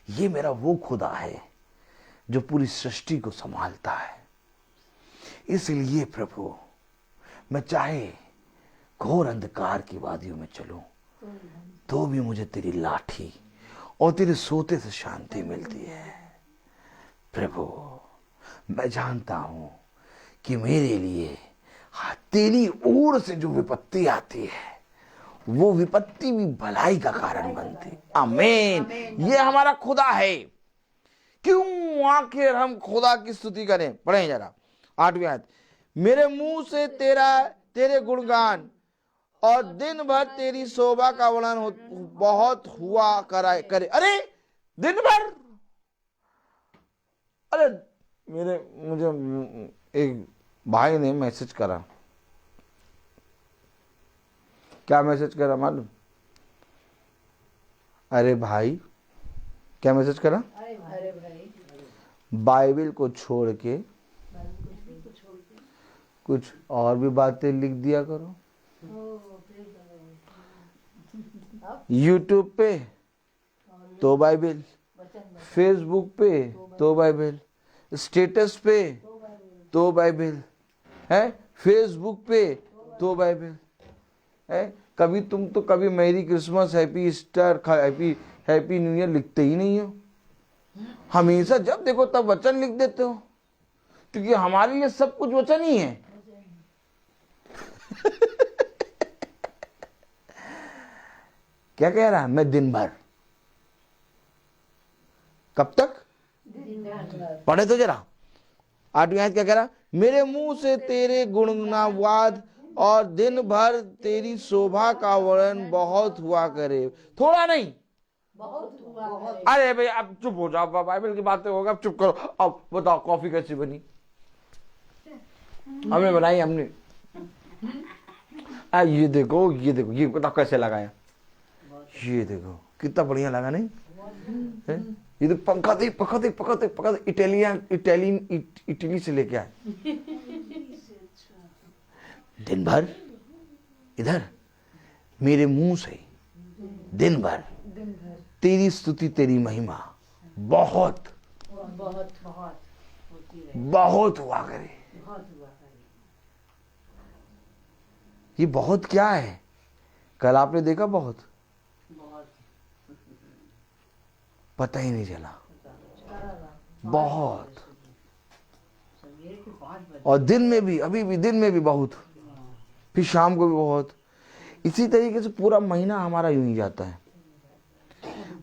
Speaker 3: ये मेरा वो खुदा है जो पूरी सृष्टि को संभालता है। इसलिए प्रभु, मैं चाहे घोर अंधकार की वादियों में चलूं तो भी मुझे तेरी लाठी और तेरे सोते से शांति मिलती है। प्रभु, मैं जानता हूं कि मेरे लिए तेरी ओर से जो विपत्ति आती है वो विपत्ति भी भलाई का कारण बनती। आमीन। ये हमारा खुदा है। क्यों आखिर हम खुदा की स्तुति करें? पढ़ें जरा 8वीं आयत। मेरे मुंह से तेरे गुणगान और दिन भर तेरी शोभा का वर्णन बहुत हुआ करे। अरे दिन भर, अरे मुझे एक भाई ने मैसेज करा। क्या मैसेज करा मालूम? अरे भाई, क्या मैसेज करा?
Speaker 4: अरे भाई,
Speaker 3: बाइबल को छोड़ के कुछ और भी बातें लिख दिया करो। यूट्यूब पे तो बाइबल, फेसबुक पे तो बाइबल, स्टेटस पे तो बाइबल है, फेसबुक पे तो बाइबल है। कभी तुम तो कभी merry Christmas, happy Easter, happy new year लिखते ही नहीं हो। हमेशा जब देखो तब वचन लिख देते हो, क्योंकि हमारे लिए सब कुछ वचन ही है। क्या कह रहा है? मैं दिन भर। कब तक? पढ़े तो जरा 8वीं आयत क्या कह रहा? मेरे मुंह से तेरे गुणगानवाद और दिन भर तेरी शोभा का वर्णन बहुत हुआ करे। थोड़ा नहीं,
Speaker 4: बहुत हुआ करे।
Speaker 3: अरे भाई अब चुप हो जाओ, बाइबल की बातें होगा, अब चुप करो। अब बताओ कॉफी कैसी बनी? हमने बनाई, हमने। ये देखो, ये देखो, ये बताओ कैसे लगाया? ये देखो कितना बढ़िया लगा नहीं है? ये तो पका दे इटली से लेके आए। दिन भर इधर मेरे मुंह से दिन भर तेरी स्तुति तेरी महिमा बहुत
Speaker 4: बहुत
Speaker 3: बहुत हुआ करे। ये बहुत क्या है? कल आपने देखा बहुत पता ही नहीं चला, बहुत। और दिन में भी, अभी भी दिन में भी बहुत, फिर शाम को भी बहुत। इसी तरीके से पूरा महीना हमारा यूं ही जाता है।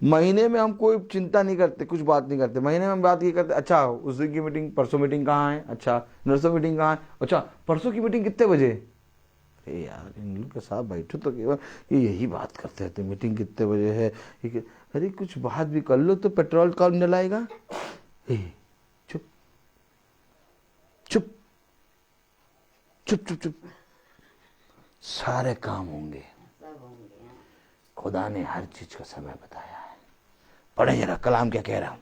Speaker 3: महीने में हम कोई चिंता नहीं करते, कुछ बात नहीं करते। महीने में हम बात ये करते, अच्छा उस दिन की मीटिंग, परसों मीटिंग कहाँ है, अच्छा नरसों मीटिंग कहाँ है, अच्छा परसों की मीटिंग कितने बजे? अरे यार इन लोग के साथ बैठो तो केवल ये यही बात करते रहते, मीटिंग कितने बजे है। अरे कुछ बात भी कर लो तो पेट्रोल कौन डलाएगा? चुप चुप चुप चुप चुप, सारे काम होंगे। खुदा ने हर चीज का समय बताया है। पढ़े जरा कलाम क्या कह रहा।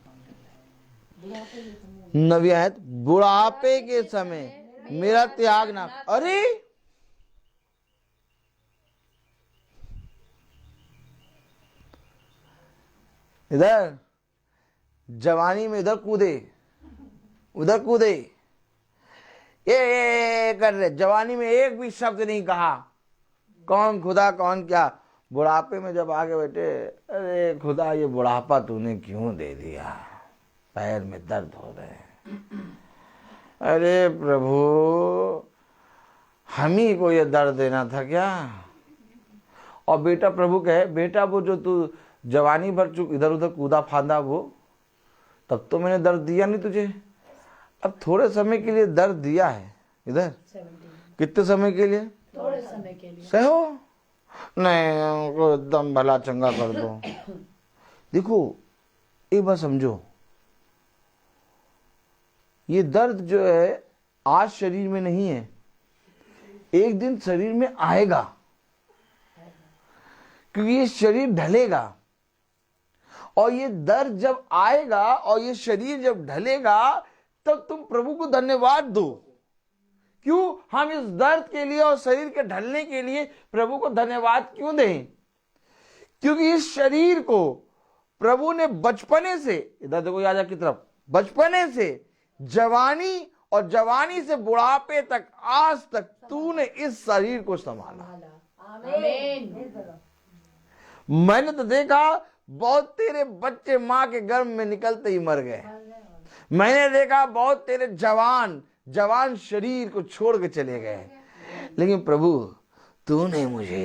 Speaker 3: 9वीं आयत, बुढ़ापे के समय मेरा त्याग ना। अरे इधर जवानी में इधर कूदे उधर कूदे, ये कर रहे, जवानी में एक भी शब्द नहीं कहा कौन खुदा कौन क्या। बुढ़ापे में जब आगे बैठे, अरे खुदा ये बुढ़ापा तूने क्यों दे दिया, पैर में दर्द हो रहे हैं। अरे प्रभु हम ही को ये दर्द देना था क्या? और बेटा प्रभु कहे, बेटा वो जो तू जवानी भर चुक इधर उधर कूदा फांदा, वो तब तो मैंने दर्द दिया नहीं तुझे, अब थोड़े समय के लिए दर्द दिया है। इधर कितने समय के लिए?
Speaker 4: थोड़े समय के लिए।
Speaker 3: सहो नहीं, उनको एकदम भला चंगा कर दो। देखो एक बात समझो, ये दर्द जो है आज शरीर में नहीं है, एक दिन शरीर में आएगा, क्योंकि ये शरीर ढलेगा। और ये दर्द जब आएगा और ये शरीर जब ढलेगा, तब तुम प्रभु को धन्यवाद दो। क्यों? हम इस दर्द के लिए और शरीर के ढलने के लिए प्रभु को धन्यवाद क्यों दें? क्योंकि इस शरीर को प्रभु ने बचपने से, इधर देखो याजा की तरफ, बचपने से जवानी और जवानी से बुढ़ापे तक, आज तक तूने इस शरीर को संभाला। मैंने तो देखा बहुत तेरे बच्चे मां के गर्भ में निकलते ही मर गए। मैंने देखा बहुत तेरे जवान शरीर को छोड़ के चले गए, लेकिन प्रभु तूने मुझे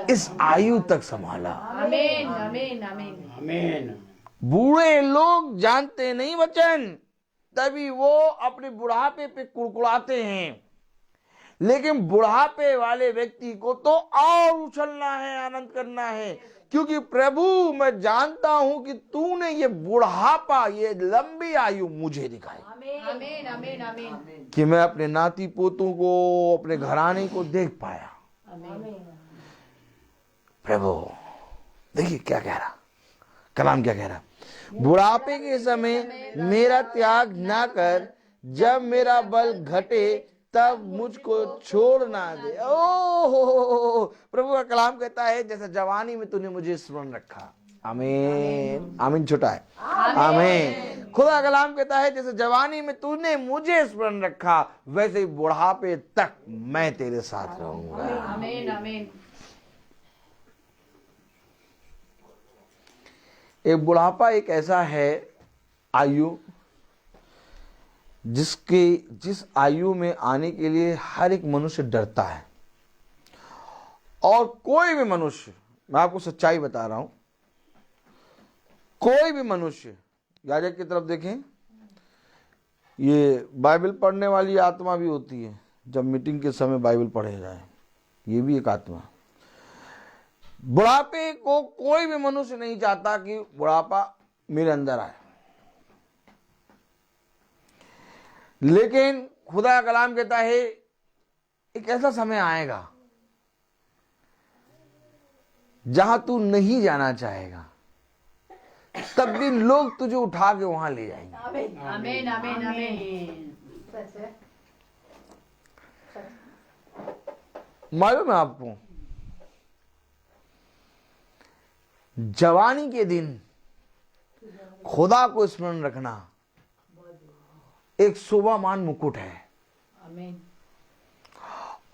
Speaker 3: इस आयु तक संभाला।
Speaker 4: आमीन आमीन आमीन आमीन।
Speaker 3: बूढ़े लोग जानते नहीं वचन, तभी वो अपने बुढ़ापे पे कुड़कुड़ाते हैं, लेकिन बुढ़ापे वाले व्यक्ति को तो और उछलना है, आनंद करना है, क्योंकि प्रभु मैं जानता हूं कि तूने ये बुढ़ापा, ये लंबी आयु मुझे दिखाई।
Speaker 4: आमीन आमीन आमीन।
Speaker 3: कि मैं अपने नाती पोतों को, अपने घराने को देख पाया। प्रभु देखिए क्या कह रहा, कलाम क्या कह रहा, बुढ़ापे के समय मेरा त्याग ना कर, जब मेरा बल घटे तब मुझको छोड़ ना दे। ओ प्रभु का कलाम कहता है, जैसे जवानी में तूने मुझे स्मरण रखा। आमीन आमीन, छोटा है। आमीन। खुदा कलाम कहता है, जैसे जवानी में तूने मुझे स्मरण रखा, वैसे ही बुढ़ापे तक मैं तेरे साथ रहूंगा।
Speaker 4: आमीन आमीन।
Speaker 3: एक बुढ़ापा एक ऐसा है आयु, जिस आयु में आने के लिए हर एक मनुष्य डरता है। और कोई भी मनुष्य, मैं आपको सच्चाई बता रहा हूं, कोई भी मनुष्य, याजक की तरफ देखें, ये बाइबल पढ़ने वाली आत्मा भी होती है, जब मीटिंग के समय बाइबल पढ़े जाए, ये भी एक आत्मा। बुढ़ापे को कोई भी मनुष्य नहीं चाहता कि बुढ़ापा मेरे अंदर आए, लेकिन खुदा का कलाम कहता है एक ऐसा समय आएगा जहां तू नहीं जाना चाहेगा, तब भी लोग तुझे उठा के वहां ले जाएंगे।
Speaker 4: आमीन आमीन आमीन।
Speaker 3: मालूम है आपको, जवानी के दिन खुदा को स्मरण रखना एक शोभामान मुकुट है,
Speaker 4: आमीन।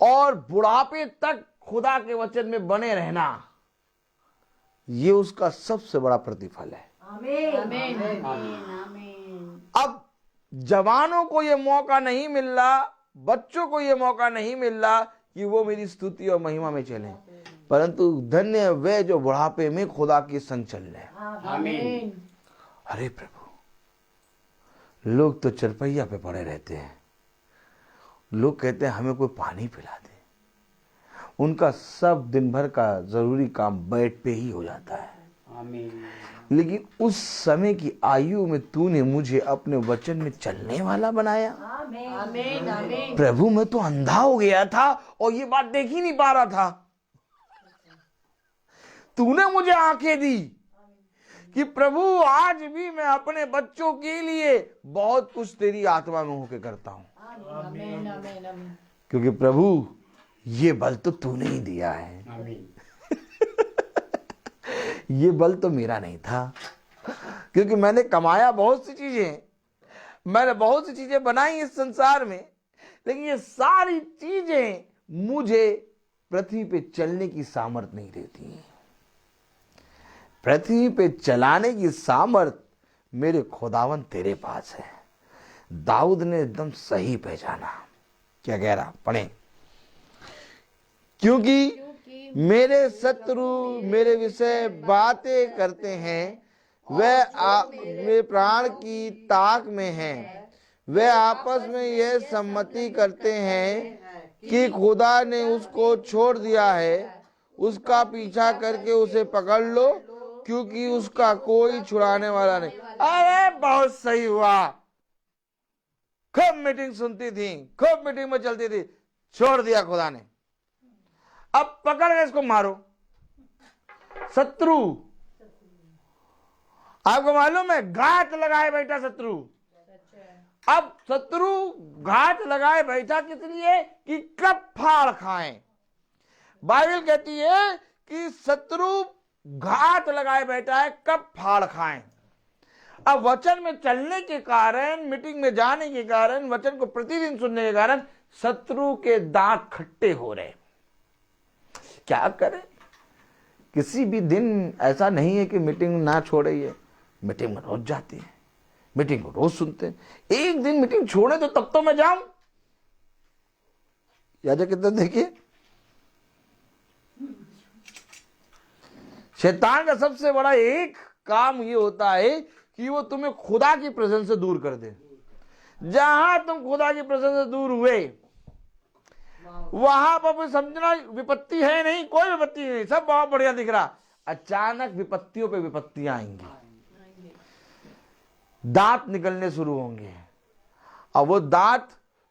Speaker 3: और बुढ़ापे तक खुदा के वचन में बने रहना, ये उसका सबसे बड़ा प्रतिफल है।
Speaker 1: आमीन
Speaker 4: आमीन आमीन।
Speaker 3: अब जवानों को यह मौका नहीं मिल रहा, बच्चों को यह मौका नहीं मिल रहा कि वो मेरी स्तुति और महिमा में चलें, परंतु धन्य वे जो बुढ़ापे में खुदा के संग चल रहे हैं।
Speaker 4: आमीन।
Speaker 3: अरे प्रभु, लोग तो चरपैया पे पड़े रहते हैं, लोग कहते हैं हमें कोई पानी पिला दे, उनका सब दिन भर का जरूरी काम बेड पे ही हो जाता है।
Speaker 5: आमीन।
Speaker 3: लेकिन उस समय की आयु में तूने मुझे अपने वचन में चलने वाला बनाया।
Speaker 4: आमीन आमीन।
Speaker 3: प्रभु, मैं तो अंधा हो गया था और ये बात देख ही नहीं पा रहा था, तूने मुझे आंखें दी कि प्रभु आज भी मैं अपने बच्चों के लिए बहुत कुछ तेरी आत्मा में होके करता हूं।
Speaker 4: आमीन आमीन आमीन।
Speaker 3: क्योंकि प्रभु ये बल तो तूने ही दिया है,
Speaker 5: आमीन।
Speaker 3: ये बल तो मेरा नहीं था, क्योंकि मैंने कमाया बहुत सी चीजें, मैंने बहुत सी चीजें बनाई इस संसार में, लेकिन ये सारी चीजें मुझे पृथ्वी पे चलने की सामर्थ नहीं देती। पृथ्वी पे चलाने की सामर्थ मेरे खुदावन तेरे पास है। दाऊद ने एकदम सही पहचाना। क्या कह रहा, पढ़ें। क्योंकि मेरे शत्रु मेरे विषय बातें करते हैं, वह मेरे प्राण की ताक में हैं, वे आपस में यह सम्मति करते हैं कि खुदा ने उसको छोड़ दिया है, उसका पीछा करके उसे पकड़ लो, क्योंकि उसका कोई छुड़ाने वाला नहीं। अरे बहुत सही हुआ, खूब मीटिंग सुनती थी, खूब मीटिंग में चलती थी, छोड़ दिया खुदा ने, अब पकड़ के इसको मारो। शत्रु, आपको मालूम है, घात लगाए बैठा शत्रु। अब शत्रु घात लगाए बैठा किस लिए? कि कब फाड़ खाएं। बाइबल कहती है कि शत्रु घात लगाए बैठा है, कब फाड़ खाएं। अब वचन में चलने के कारण, मीटिंग में जाने के कारण, वचन को प्रतिदिन सुनने के कारण शत्रु के दांत खट्टे हो रहे। क्या करें? किसी भी दिन ऐसा नहीं है कि मीटिंग ना छोड़े, ये मीटिंग में रोज जाती है, मीटिंग को रोज सुनते हैं। एक दिन मीटिंग छोड़े तो तब तो मैं जाऊं। याद है कितना? देखिए, शैतान का सबसे बड़ा एक काम ये होता है कि वो तुम्हें खुदा की प्रेजेंस से दूर कर दे। जहां तुम खुदा की प्रेजेंस से दूर हुए, वहां पर समझना विपत्ति है नहीं, कोई विपत्ति नहीं, सब बहुत बढ़िया दिख रहा। अचानक विपत्तियों पे विपत्तियां आएंगी, दांत निकलने शुरू होंगे। अब वो दांत,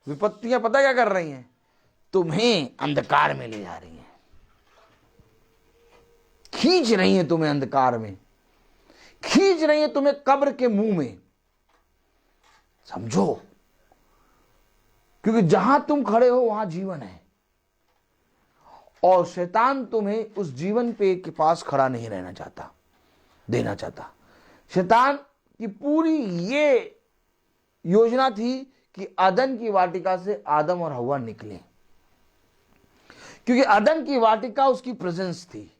Speaker 3: विपत्तियां पता क्या कर रही हैं? तुम्हें अंधकार में ले जा रही हैं, खींच रही हैं तुम्हें अंधकार में, खींच रही हैं तुम्हें कब्र के मुंह में। समझो, क्योंकि जहां तुम खड़े हो वहां जीवन है, और शैतान तुम्हें उस जीवन पे के पास खड़ा नहीं रहना चाहता, देना चाहता। शैतान की पूरी ये योजना थी कि अदन की वाटिका से आदम और हव्वा निकले, क्योंकि अदन की वाटिका उसकी प्रेजेंस थी,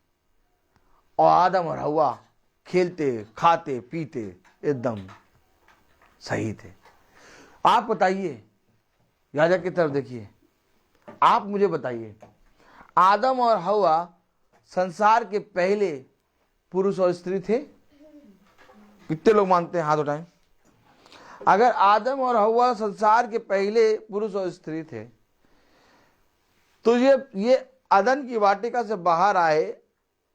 Speaker 3: और आदम और हव्वा खेलते खाते पीते एकदम सही थे। आप बताइए, याजक की तरफ देखिए, आप मुझे बताइए, आदम और हवा संसार के पहले पुरुष और स्त्री थे? कितने लोग मानते हैं? हाथ उठाएं। अगर आदम और हवा संसार के पहले पुरुष और स्त्री थे, तो ये अदन की वाटिका से बाहर आए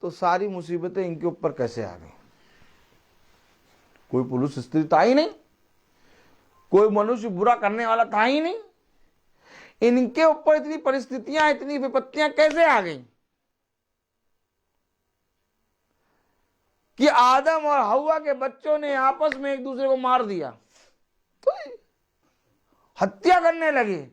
Speaker 3: तो सारी मुसीबतें इनके ऊपर कैसे आ गई? कोई पुरुष स्त्री था ही नहीं, कोई मनुष्य बुरा करने वाला था ही नहीं, इनके ऊपर इतनी परिस्थितियां, इतनी विपत्तियां कैसे आ गई कि आदम और हवा के बच्चों ने आपस में एक दूसरे को मार दिया, तो हत्या करने लगे।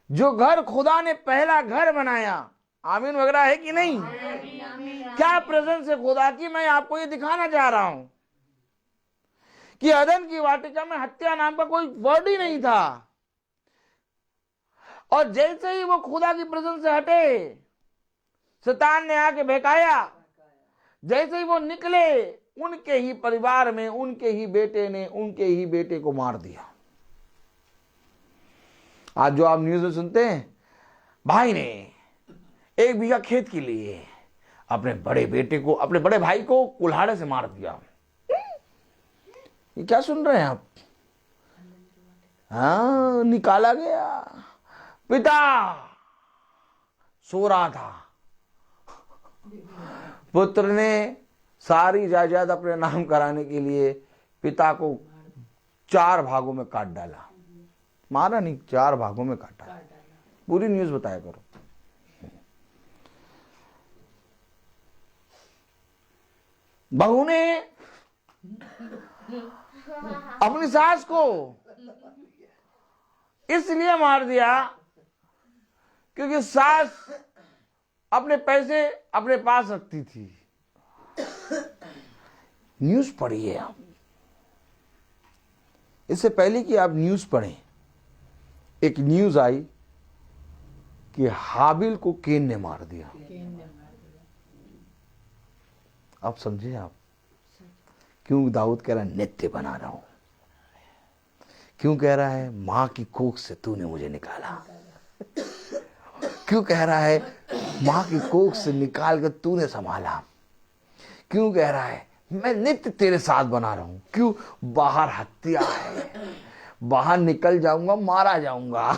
Speaker 3: जो घर खुदा ने पहला घर बनाया, आमीन वगैरह है कि नहीं? क्या प्रेजेंस है खुदा की? मैं आपको ये दिखाना चाह रहा हूं कि अदन की वाटिका में हत्या नाम का कोई वर्ड ही नहीं था। और जैसे ही वो खुदा की प्रेजेंस से हटे, शैतान ने आके बहकाया। जैसे ही वो निकले, उनके ही परिवार में उनके ही बेटे ने उनके ही बेटे को मार दिया। आज जो आप न्यूज में सुनते हैं, भाई ने 1 बीघा खेत के लिए अपने बड़े बेटे को, अपने बड़े भाई को कुल्हाड़े से मार दिया। ये क्या सुन रहे हैं आप? हाँ, निकाला गया। पिता सो रहा था, पुत्र ने सारी जायदाद अपने नाम कराने के लिए पिता को 4 भागों में काट डाला। मारा नहीं, 4 भागों में काटा। पूरी न्यूज बताया करो। बहू ने अपनी सास को इसलिए मार दिया क्योंकि सास अपने पैसे अपने पास रखती थी। न्यूज पढ़िए आप, इससे पहले कि आप न्यूज पढ़ें, एक न्यूज आई कि हाबिल को केन ने मार दिया। आप समझे? आप क्यों दाऊद कह रहा है नित्य बना रहा हूं? क्यों कह रहा है मां की कोख से तूने मुझे निकाला? क्यों कह रहा है मां की कोख से निकाल कर तूने संभाला? क्यों कह रहा है मैं नित्य तेरे साथ बना रहा हूं? क्यों? बाहर हत्या है, बाहर निकल जाऊंगा, मारा जाऊंगा।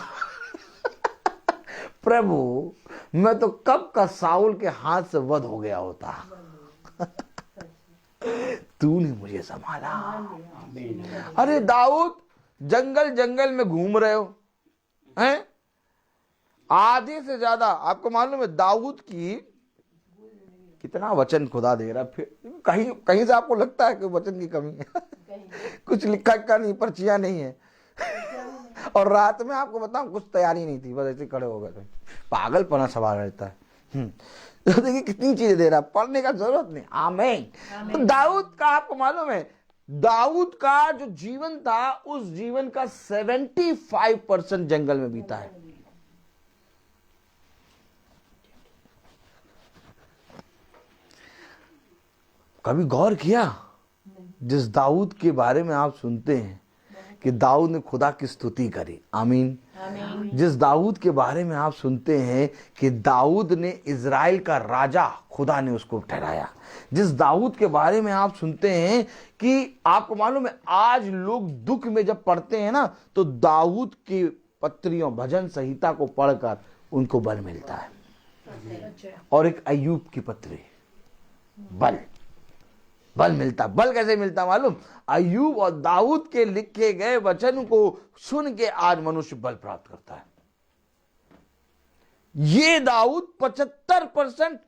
Speaker 3: प्रभु, मैं तो कब का साउल के हाथ से वध हो गया होता। तूने मुझे संभाला। अरे दाऊद, जंगल जंगल में घूम रहे हो हैं? आधे से ज्यादा आपको मालूम है दाऊद की कितना वचन खुदा दे रहा। फिर कहीं कहीं से आपको लगता है कि वचन की कमी है? कुछ लिखा का नहीं, पर्चियां नहीं है। और रात में आपको बताऊं कुछ तैयारी नहीं थी, बस ऐसे खड़े हो गए। पागलपना सवाल रहता है। तो देखिए कितनी चीजें दे रहा, पढ़ने का जरूरत नहीं। आमीन। तो दाऊद का आपको मालूम है, दाऊद का जो जीवन था, उस जीवन का 75% जंगल में बीता है। कभी गौर किया? जिस दाऊद के बारे में आप सुनते हैं कि दाऊद ने खुदा की स्तुति करी, आमीन। जिस दाऊद के बारे में आप सुनते हैं कि दाऊद ने इजराइल का राजा खुदा ने उसको ठहराया, जिस दाऊद के बारे में आप सुनते हैं कि आपको मालूम है आज लोग दुख में जब पढ़ते हैं ना, तो दाऊद की पत्रियों, भजन संहिता को पढ़कर उनको बल मिलता है। और एक अय्यूब की पत्री, बल मिलता। बल कैसे मिलता मालूम? अय्यूब और दाऊद के लिखे गए वचन को सुन के आज मनुष्य बल प्राप्त करता है। ये दाऊद 75%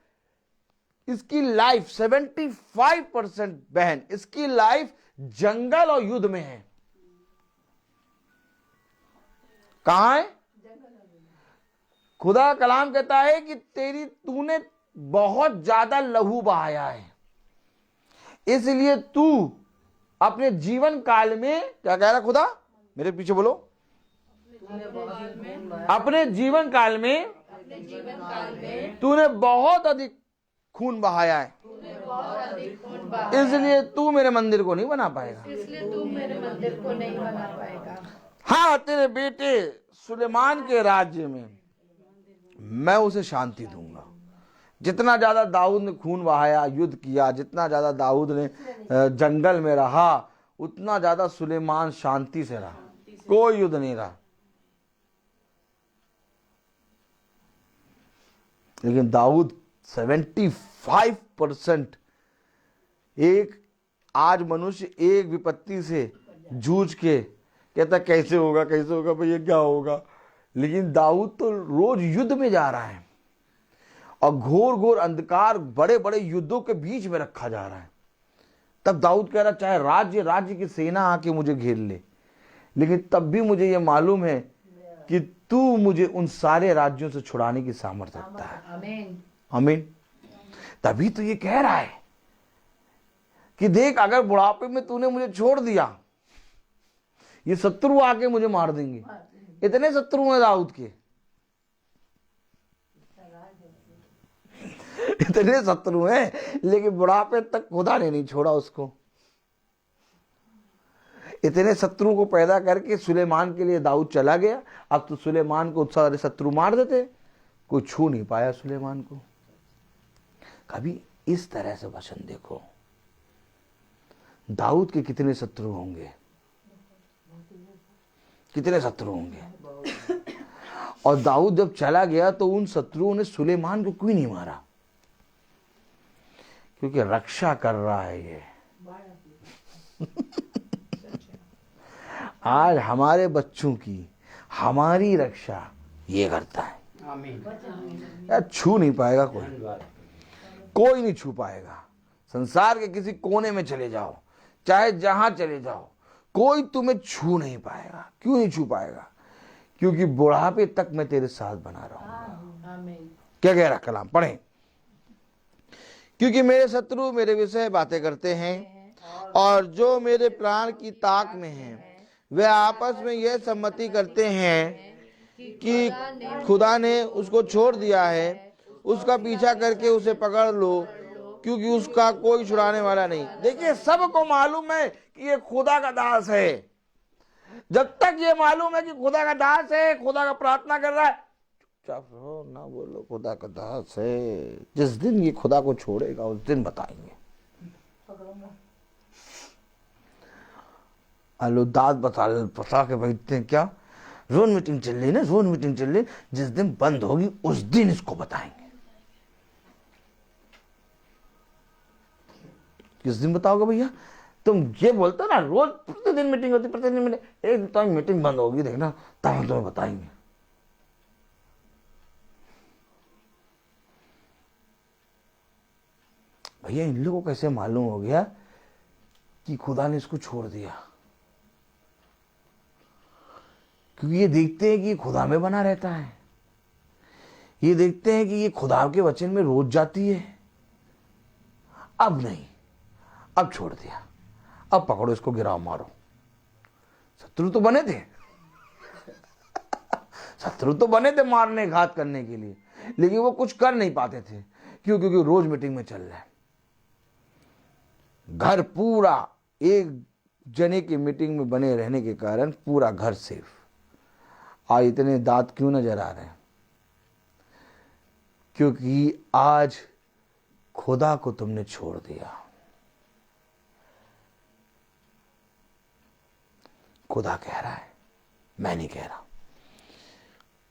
Speaker 3: इसकी लाइफ, 75% बहन इसकी लाइफ जंगल और युद्ध में है। कहां है? खुदा कलाम कहता है कि तूने बहुत ज्यादा लहू बहाया है, इसलिए तू अपने जीवन काल में, क्या कह रहा खुदा? मेरे पीछे बोलो। अपने जीवन काल में तूने बहुत अधिक खून बहाया है,
Speaker 4: बहुत अधिक खून बहाया,
Speaker 3: इसलिए तू मेरे मंदिर को नहीं बना पाएगा।
Speaker 4: इसलिए तू मेरे मंदिर को नहीं बना पाएगा।
Speaker 3: हाँ, तेरे बेटे सुलेमान के राज्य में मैं उसे शांति दूंगा। जितना ज्यादा दाऊद ने खून बहाया, युद्ध किया, जितना ज्यादा दाऊद ने जंगल में रहा, उतना ज्यादा सुलेमान शांति से रहा, कोई युद्ध नहीं रहा। लेकिन दाऊद 75% एक आज मनुष्य एक विपत्ति से जूझ के कहता कैसे होगा भैया, क्या होगा, लेकिन दाऊद तो रोज युद्ध में जा रहा है और घोर घोर अंधकार बड़े बड़े युद्धों के बीच में रखा जा रहा है। तब दाऊद कह रहा चाहे राज्य की सेना आके मुझे घेर ले, लेकिन तब भी मुझे यह मालूम है कि तू मुझे उन सारे राज्यों से छुड़ाने की सामर्थ्य रखता है।
Speaker 4: आमीन।
Speaker 3: आमीन। तभी तो ये कह रहा है कि देख, अगर बुढ़ापे में तूने मुझे छोड़ दिया, ये शत्रु आके मुझे मार देंगे। इतने शत्रु हैं दाऊद के, इतने शत्रु हैं, लेकिन बुढ़ापे तक खुदा ने नहीं छोड़ा उसको। इतने शत्रु को पैदा करके सुलेमान के लिए दाऊद चला गया। अब तो सुलेमान को सारे शत्रु मार देते, कोई छू नहीं पाया सुलेमान को। कभी इस तरह से वचन देखो, दाऊद के कितने शत्रु होंगे, कितने शत्रु होंगे। और दाऊद जब चला गया तो उन शत्रुओं ने सुलेमान को क्यों नहीं मारा? क्योंकि रक्षा कर रहा है ये। आज हमारे बच्चों की, हमारी रक्षा ये करता है। यार छू नहीं पाएगा कोई नहीं छू पाएगा। संसार के किसी कोने में चले जाओ, चाहे जहां चले जाओ, कोई तुम्हें छू नहीं पाएगा। क्यों नहीं छू पाएगा? क्योंकि बुढ़ापे तक मैं तेरे साथ बना रहूंगा।
Speaker 4: आमीन।
Speaker 3: क्या कह रहा कलाम? पढ़ें। क्योंकि मेरे शत्रु मेरे विषय बातें करते हैं और जो मेरे प्राण की ताक में हैं, वे आपस में यह सम्मति करते हैं कि खुदा ने उसको छोड़ दिया है, उसका पीछा करके उसे पकड़ लो, क्योंकि उसका कोई छुड़ाने वाला नहीं। देखिए, सबको मालूम है कि ये खुदा का दास है। जब तक ये मालूम है कि खुदा का दास है, खुदा का प्रार्थना कर रहा है, चुपचाप रहो, ना बोलो खुदा का दास है। जिस दिन ये खुदा को छोड़ेगा उस दिन बताएंगे। आलो दाद बता के बैठते हैं क्या? जोन मीटिंग चल रही ना, जोन मीटिंग चल रही, जिस दिन बंद होगी उस दिन इसको बताएंगे। किस दिन बताओगे भैया? तुम ये बोलते ना रोज प्रतिदिन मीटिंग होती, प्रतिदिन मीटिंग, एक दिन तो मीटिंग बंद होगी, देखना तब हम तुम्हें बताएंगे। भैया इन लोगों को कैसे मालूम हो गया कि खुदा ने इसको छोड़ दिया? क्योंकि ये देखते हैं कि ये खुदा में बना रहता है, ये देखते हैं कि ये खुदा के वचन में रोज जाती है। अब नहीं, अब छोड़ दिया, अब पकड़ो इसको, गिराओ, मारो। शत्रु तो बने थे शत्रु तो बने थे मारने, घात करने के लिए, लेकिन वो कुछ कर नहीं पाते थे। क्यों? क्योंकि रोज मीटिंग में चल रहा है। घर पूरा एक जने की मीटिंग में बने रहने के कारण पूरा घर सेफ। आज इतने दांत क्यों नजर आ रहे हैं? क्योंकि आज खुदा को तुमने छोड़ दिया। खुदा कह रहा है, मैं नहीं कह रहा।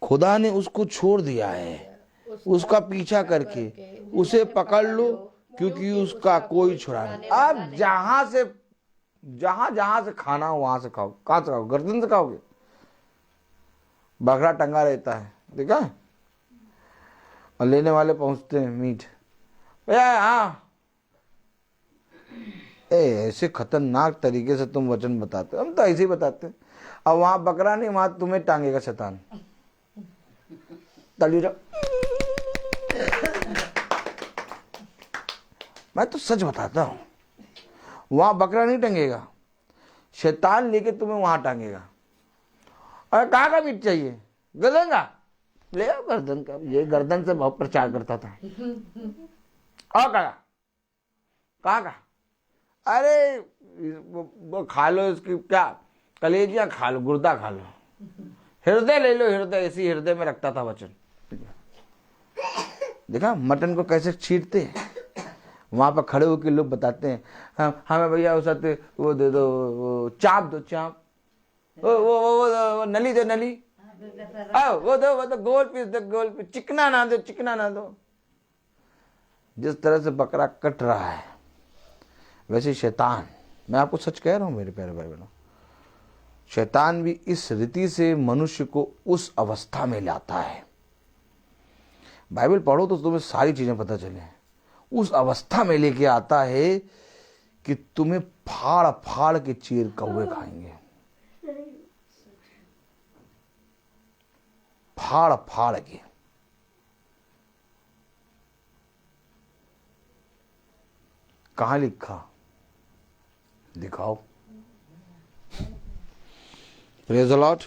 Speaker 3: खुदा ने उसको छोड़ दिया है, उसका पीछा करके उसे पकड़ लो, क्योंकि उसका कोई छुड़ा नहीं। अब जहां जहां से खाना हो वहां से खाओ। कहां से खाओ? गर्दन से खाओगे? बकरा टंगा रहता है, देखा है? और लेने वाले पहुंचते हैं मीट, भैया हाँ। ऐसे खतरनाक तरीके से तुम वचन बताते हो, हम तो ऐसे ही बताते हैं। अब वहां बकरा नहीं, वहां तुम्हें टांगेगा शैतान। ताली जाओ। मैं तो सच बताता हूं, वहां बकरा नहीं टंगेगा, शैतान लेके तुम्हें वहां टांगेगा। और कहाँ का मीट चाहिए? गर्दन का ले आओ, गर्दन का। ये गर्दन से बहुत प्रचार करता था। और कहा का? अरे वो खा लो, इसकी क्या कलेजियां खा लो, गुर्दा खा लो, हृदय ले लो, हृदय, इसी हृदय में रखता था वचन। देखा मटन को कैसे छींटते हैं, वहां पर खड़े होकर लोग बताते हैं, हमें भैया वो साथ वो दे दो, वो चाप दो, चाप, वो नली दो, नली, वो दो गोल पीस दो, गोल पीस, चिकना ना दो, चिकना ना दो। जिस तरह से बकरा कट रहा है वैसे शैतान, मैं आपको सच कह रहा हूं मेरे प्यारे भाई बहनों, शैतान भी इस रीति से मनुष्य को उस अवस्था में लाता है। बाइबल पढ़ो तो तुम्हें सारी चीजें पता चले। उस अवस्था में लेके आता है कि तुम्हें फाड़ फाड़ के चीर कौवे खाएंगे, फाड़ फाड़ के। कहां लिखा, दिखाओ। Praise the Lord.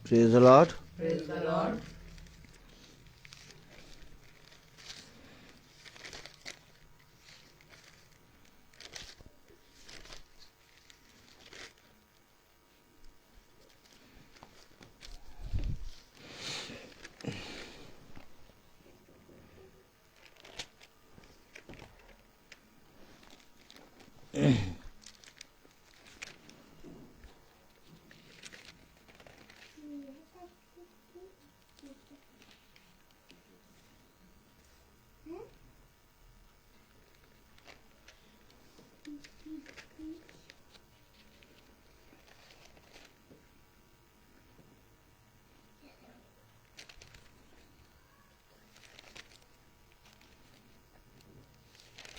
Speaker 3: Praise the Lord.
Speaker 1: Praise the Lord.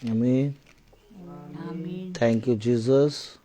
Speaker 3: Amen.
Speaker 4: Amen.
Speaker 3: Thank you, Jesus.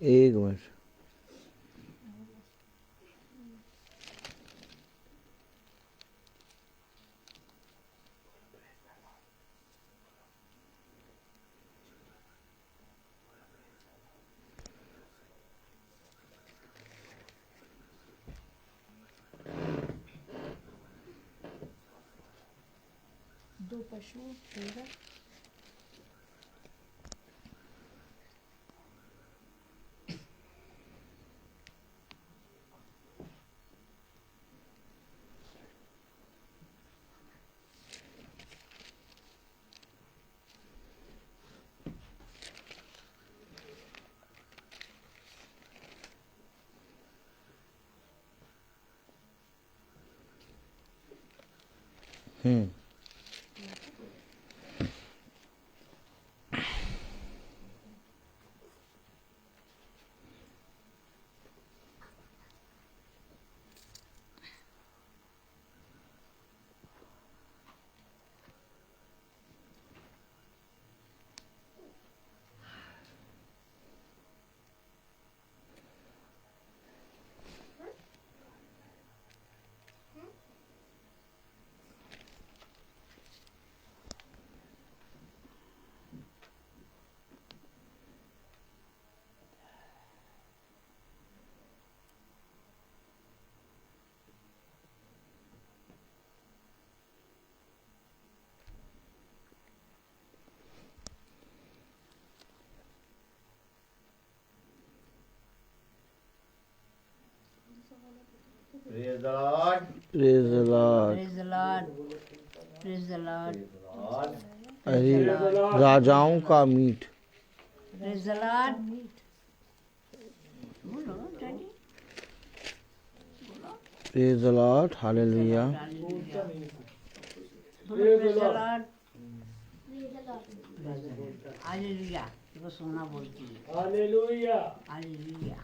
Speaker 3: एक मिनट।
Speaker 4: दो पशु होगा।
Speaker 3: Praise the Lord.
Speaker 1: Praise the Lord, praise the Lord,
Speaker 3: अरे राजाओं का मीट।
Speaker 1: Praise the Lord. बोलो daddy,
Speaker 3: praise the Lord, hallelujah.
Speaker 1: Praise the Lord, hallelujah. देखो सोना बोलती है hallelujah, hallelujah.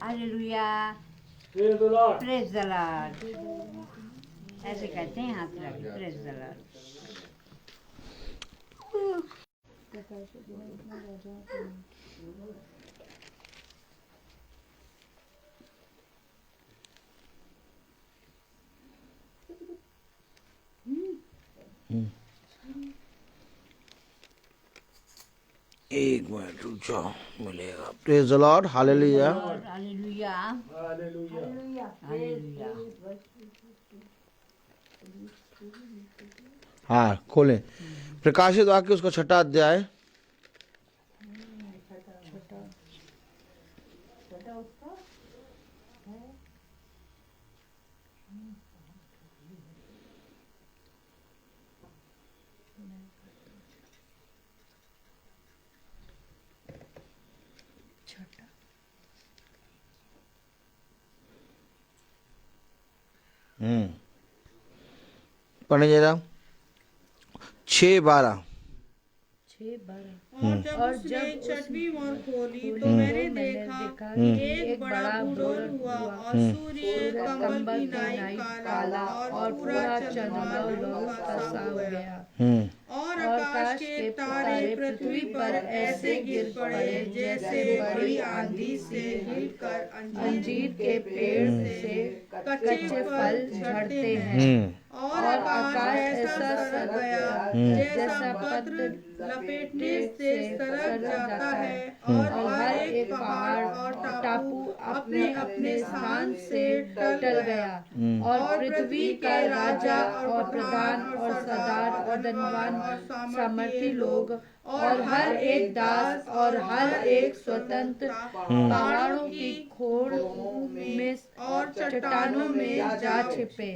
Speaker 1: Hallelujah, praise the Lord. ऐसे कहते हैं हाथ रख के, प्रेज द लॉर्ड।
Speaker 3: एक मिनट रुक जाओ, मिलेगा। Praise the Lord, hallelujah.
Speaker 1: Hallelujah, hallelujah, hallelujah.
Speaker 3: हाँ खोलें प्रकाशित वाक्य उसका 6वां अध्याय। पढ़े जरा 6:12।
Speaker 5: और जब उसने 6वीं ओर खोली तो मैंने देखा कि एक बड़ा भूडोल हुआ और सूर्य कंबल की नाई काला और पूरा चंद्रमा लोहा सा हो गया और आकाश के तारे पृथ्वी पर ऐसे गिर पड़े जैसे बड़ी आंधी से हिलकर अंजीर के पेड़ से कच्चे फल झड़ते हैं। और आकाश ऐसा सर गया जैसा पत्र लपेटने से सरक जाता है और हर एक पहाड़ और टापू अपने अपने स्थान से टल गया और पृथ्वी के राजा और प्रधान और सरदार और धनवान और सामर्थी लोग और हर एक दास और हर एक स्वतंत्र पहाड़ों की खोड़ में और चट्टानों में जा छिपे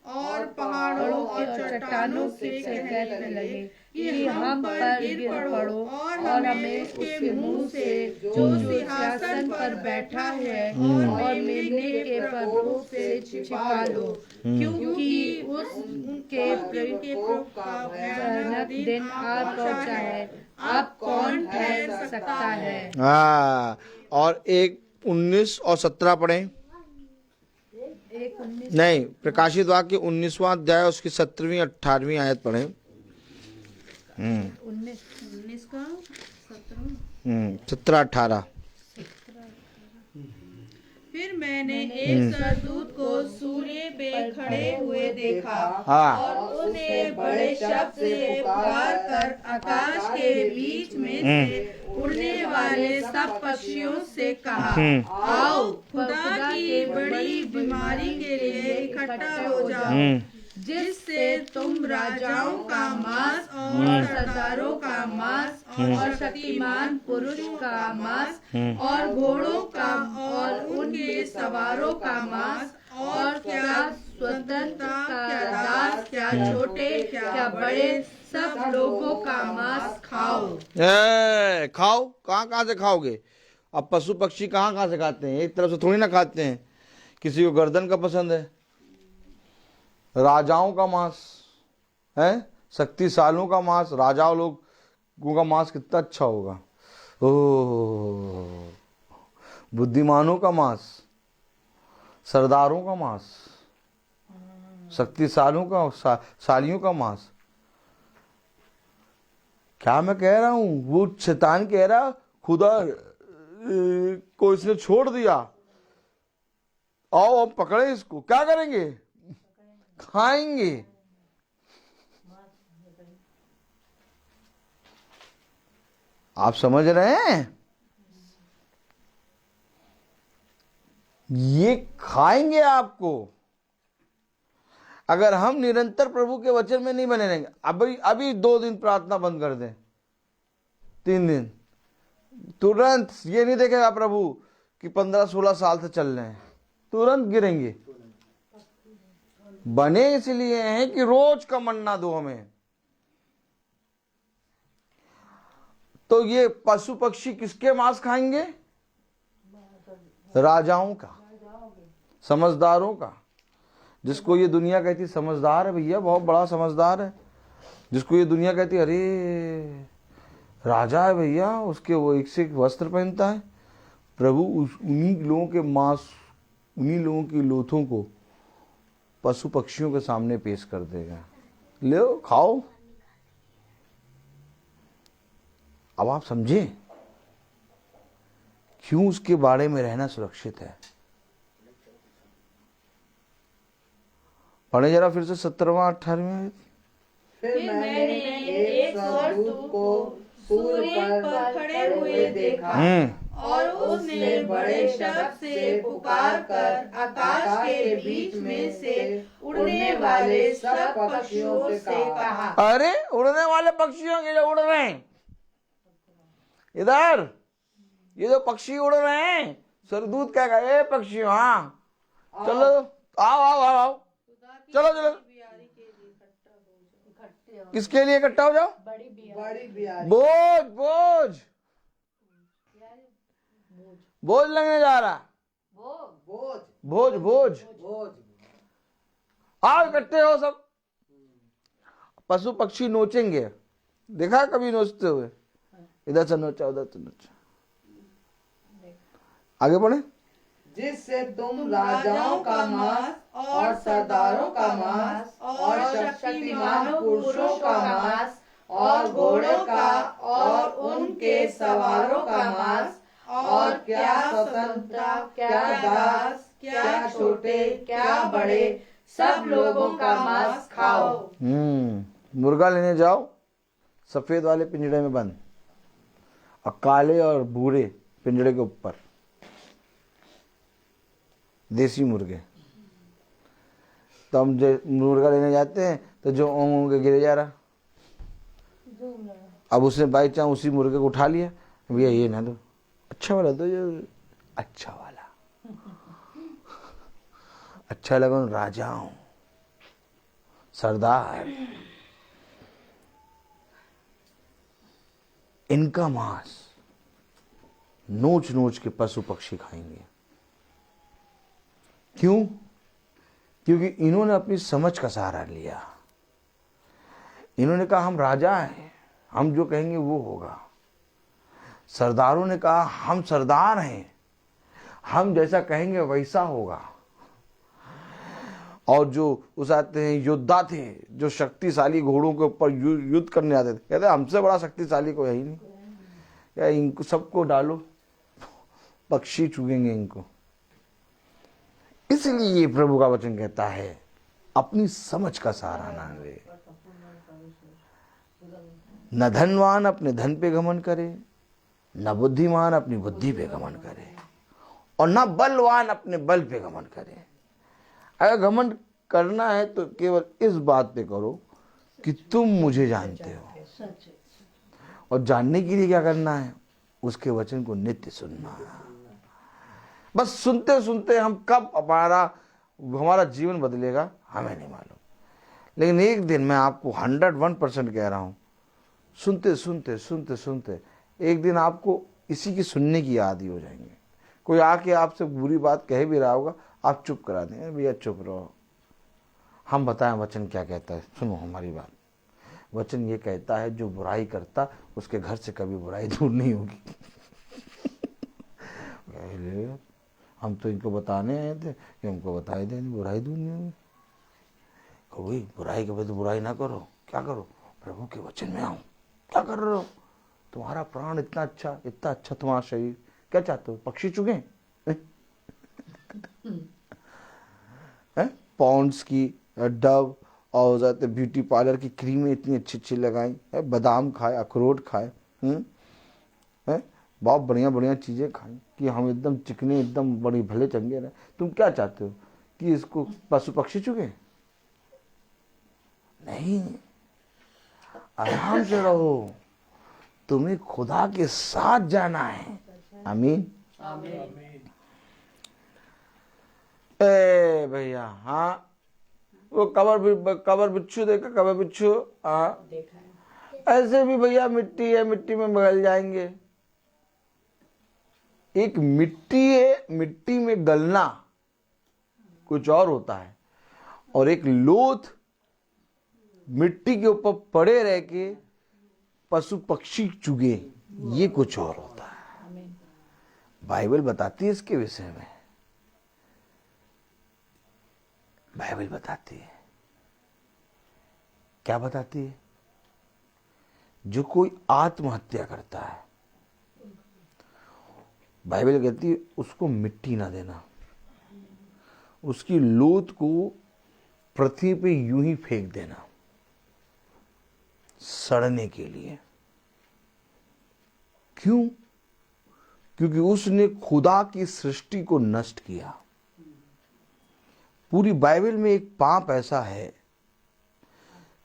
Speaker 5: और पहाड़ों और चट्टानों से कहने लगे कि हम पर गिर पड़ो और हमें उसके मुंह से जो सिंहासन पर बैठा है और मेमने के प्रभु से छिपा लो, क्योंकि उसके प्रभु का भयानक दिन आ पहुंचा है। अब कौन ठहर सकता है?
Speaker 3: हाँ, और 1:19 और 17 पढ़ें। नहीं, प्रकाशित वाक्य 19वां अध्याय उसकी 17वीं 18वीं आयत पढ़ें।
Speaker 5: 19 का
Speaker 3: 17 18।
Speaker 5: फिर मैंने एक सरदूत को सूर्य पे खड़े हुए देखा
Speaker 3: हाँ।
Speaker 5: और उसने बड़े शब्द से पुकार कर आकाश के बीच में से उड़ने वाले सब पक्षियों से कहा, आओ खुदा की बड़ी बीमारी के लिए इकट्ठा हो जाओ, जिससे तुम राजाओं का मांस और सरदारों का मांस और शक्तिमान पुरुष का मांस और घोड़ों का और उनके सवारों का मांस और क्या स्वतंत्र क्या दास क्या छोटे क्या बड़े सब लोगों का मांस खाओ।
Speaker 3: खाओ, कहाँ से खाओगे? अब पशु पक्षी कहाँ से खाते हैं? एक तरफ से थोड़ी ना खाते हैं। किसी को गर्दन का पसंद है, राजाओं का मांस है, शक्तिशालियों का मांस, राजाओं लोगों का मांस कितना अच्छा होगा। ओह, बुद्धिमानों का मांस, सरदारों का मांस, शक्तिशालियों का शालियों का मांस। क्या मैं कह रहा हूं? वो शैतान कह रहा खुदा को इसने छोड़ दिया, आओ अब पकड़े इसको। क्या करेंगे? खाएंगे। आप समझ रहे हैं? ये खाएंगे आपको अगर हम निरंतर प्रभु के वचन में नहीं बने रहेंगे। अभी 2 दिन प्रार्थना बंद कर दें, 3 दिन, तुरंत ये नहीं देखेगा प्रभु कि 15-16 साल से चल रहे हैं, तुरंत गिरेंगे। बने इसलिए हैं कि रोज का मन्ना दो हमें। तो ये पशु पक्षी किसके मांस खाएंगे? राजाओं का, समझदारों का। जिसको ये दुनिया कहती समझदार है, भैया बहुत बड़ा समझदार है, जिसको ये दुनिया कहती अरे राजा है भैया, उसके वो एक से एक वस्त्र पहनता है, प्रभु उन्हीं लोगों के मांस, उन्हीं लोगों की लोथों को पशु पक्षियों के सामने पेश कर देगा, ले खाओ। अब आप समझे क्यों उसके बारे में रहना सुरक्षित है। पढ़े जरा फिर से 17वां 18वां।
Speaker 5: फिर मैंने एक स्वर्गदूत को सूर्य पर खड़े हुए देखा और उसने बड़े शब्द से पुकार कर आकाश के बीच में से उड़ने वाले सब पक्षियों से कहा।
Speaker 3: अरे उड़ने वाले पक्षियों के जो उड़ रहे हैं इधर, ये जो पक्षी उड़ रहे हैं, स्वर्गदूत कहेगा ए पक्षियों, हाँ चलो आओ आओ आओ आओ, चलो चलो। किसके लिए इकट्ठा हो जाओ? बोझ बोझ बोझ लगने जा रहा, बोझ बोझ आओ इकट्ठे हो सब। पशु पक्षी नोचेंगे, देखा कभी नोचते हुए? इधर से नोचा, उधर से नोचा। आगे बढ़े।
Speaker 6: जिससे तुम राजाओं का मांस और सरदारों का मांस और शक्तिमान पुरुषों का मांस और घोड़ों का और उनके सवारों का मांस और क्या स्वतंत्रता, क्या दास, क्या छोटे, क्या बड़े, सब लोगों का मांस खाओ।
Speaker 3: मुर्गा लेने जाओ, सफेद वाले पिंजड़े में बंद और काले और भूरे पिंजड़े के ऊपर देसी मुर्गे। तो हम जो मुर्गा लेने जाते हैं तो जो ओंग के गिरे जा रहा, अब उसने बाई चांस उसी मुर्गे को उठा लिया, भैया ये ना दो, अच्छा वाला दो, जो अच्छा वाला अच्छा लगा राजाओं सरदार, इनका मांस नोच नोच के पशु पक्षी खाएंगे। क्यों? क्योंकि इन्होंने अपनी समझ का सहारा लिया। इन्होंने कहा हम राजा हैं, हम जो कहेंगे वो होगा। सरदारों ने कहा हम सरदार हैं, हम जैसा कहेंगे वैसा होगा। और जो उस आते हैं योद्धा थे, जो शक्तिशाली घोड़ों के ऊपर युद्ध करने आते थे, कहते हमसे बड़ा शक्तिशाली कोई है ही नहीं, क्या इनको सबको डालो, पक्षी चुगेंगे इनको। इसलिए ये प्रभु का वचन कहता है अपनी समझ का सहारा ना ले। न धनवान अपने धन पे घमंड करे, न बुद्धिमान अपनी बुद्धि पे घमंड करे, और न बलवान अपने बल पे घमंड करे। अगर घमंड करना है तो केवल इस बात पे करो कि तुम मुझे जानते हो, और जानने के लिए क्या करना है? उसके वचन को नित्य सुनना। बस सुनते सुनते हम कब हमारा जीवन बदलेगा हमें नहीं मालूम, लेकिन एक दिन मैं आपको 101% कह रहा हूं, सुनते सुनते सुनते सुनते एक दिन आपको इसी की सुनने की आदी हो जाएंगे। कोई आके आपसे बुरी बात कह भी रहा होगा, आप चुप करा देंगे, भैया चुप रहो, हम बताएं वचन क्या कहता है, सुनो हमारी बात। वचन ये कहता है जो बुराई करता उसके घर से कभी बुराई दूर नहीं होगी। हम तो इनको बताने आए थे कि हमको बताए दे, बुराई दूर नहीं होगी। कोई बुराई के बाद बुराई ना करो, क्या करो? प्रभु के वचन में आओ। क्या कर रहे हो? तुम्हारा प्राण इतना अच्छा तुम्हारा शरीर, क्या चाहते हो? पक्षी चुगे? पॉन्ड्स की डव और जाते ब्यूटी पार्लर की क्रीमें इतनी अच्छी लगाई, बादाम खाए, अखरोट खाए, बहुत बढ़िया चीजें खाई कि हम एकदम चिकने, एकदम बड़ी भले चंगे रहे। तुम क्या चाहते हो कि इसको पशु पक्षी चुगे? नहीं, आराम से रहो, तुम्हें खुदा के साथ जाना है। आमीन। ए भैया, हाँ वो कबर बिच्छू देखा, कबर बिच्छू, हाँ ऐसे भी भैया मिट्टी है, मिट्टी में गल जाएंगे। एक मिट्टी है, मिट्टी में गलना कुछ और होता है, और एक लोथ मिट्टी के ऊपर पड़े रह के पशु पक्षी चुगे, ये कुछ और होता है। बाइबल बताती है इसके विषय में, बाइबल बताती है। क्या बताती है? जो कोई आत्महत्या करता है, बाइबल कहती है उसको मिट्टी ना देना, उसकी लोथ को पृथ्वी पे यूं ही फेंक देना सड़ने के लिए। क्यों? क्योंकि उसने खुदा की सृष्टि को नष्ट किया। पूरी बाइबल में एक पाप ऐसा है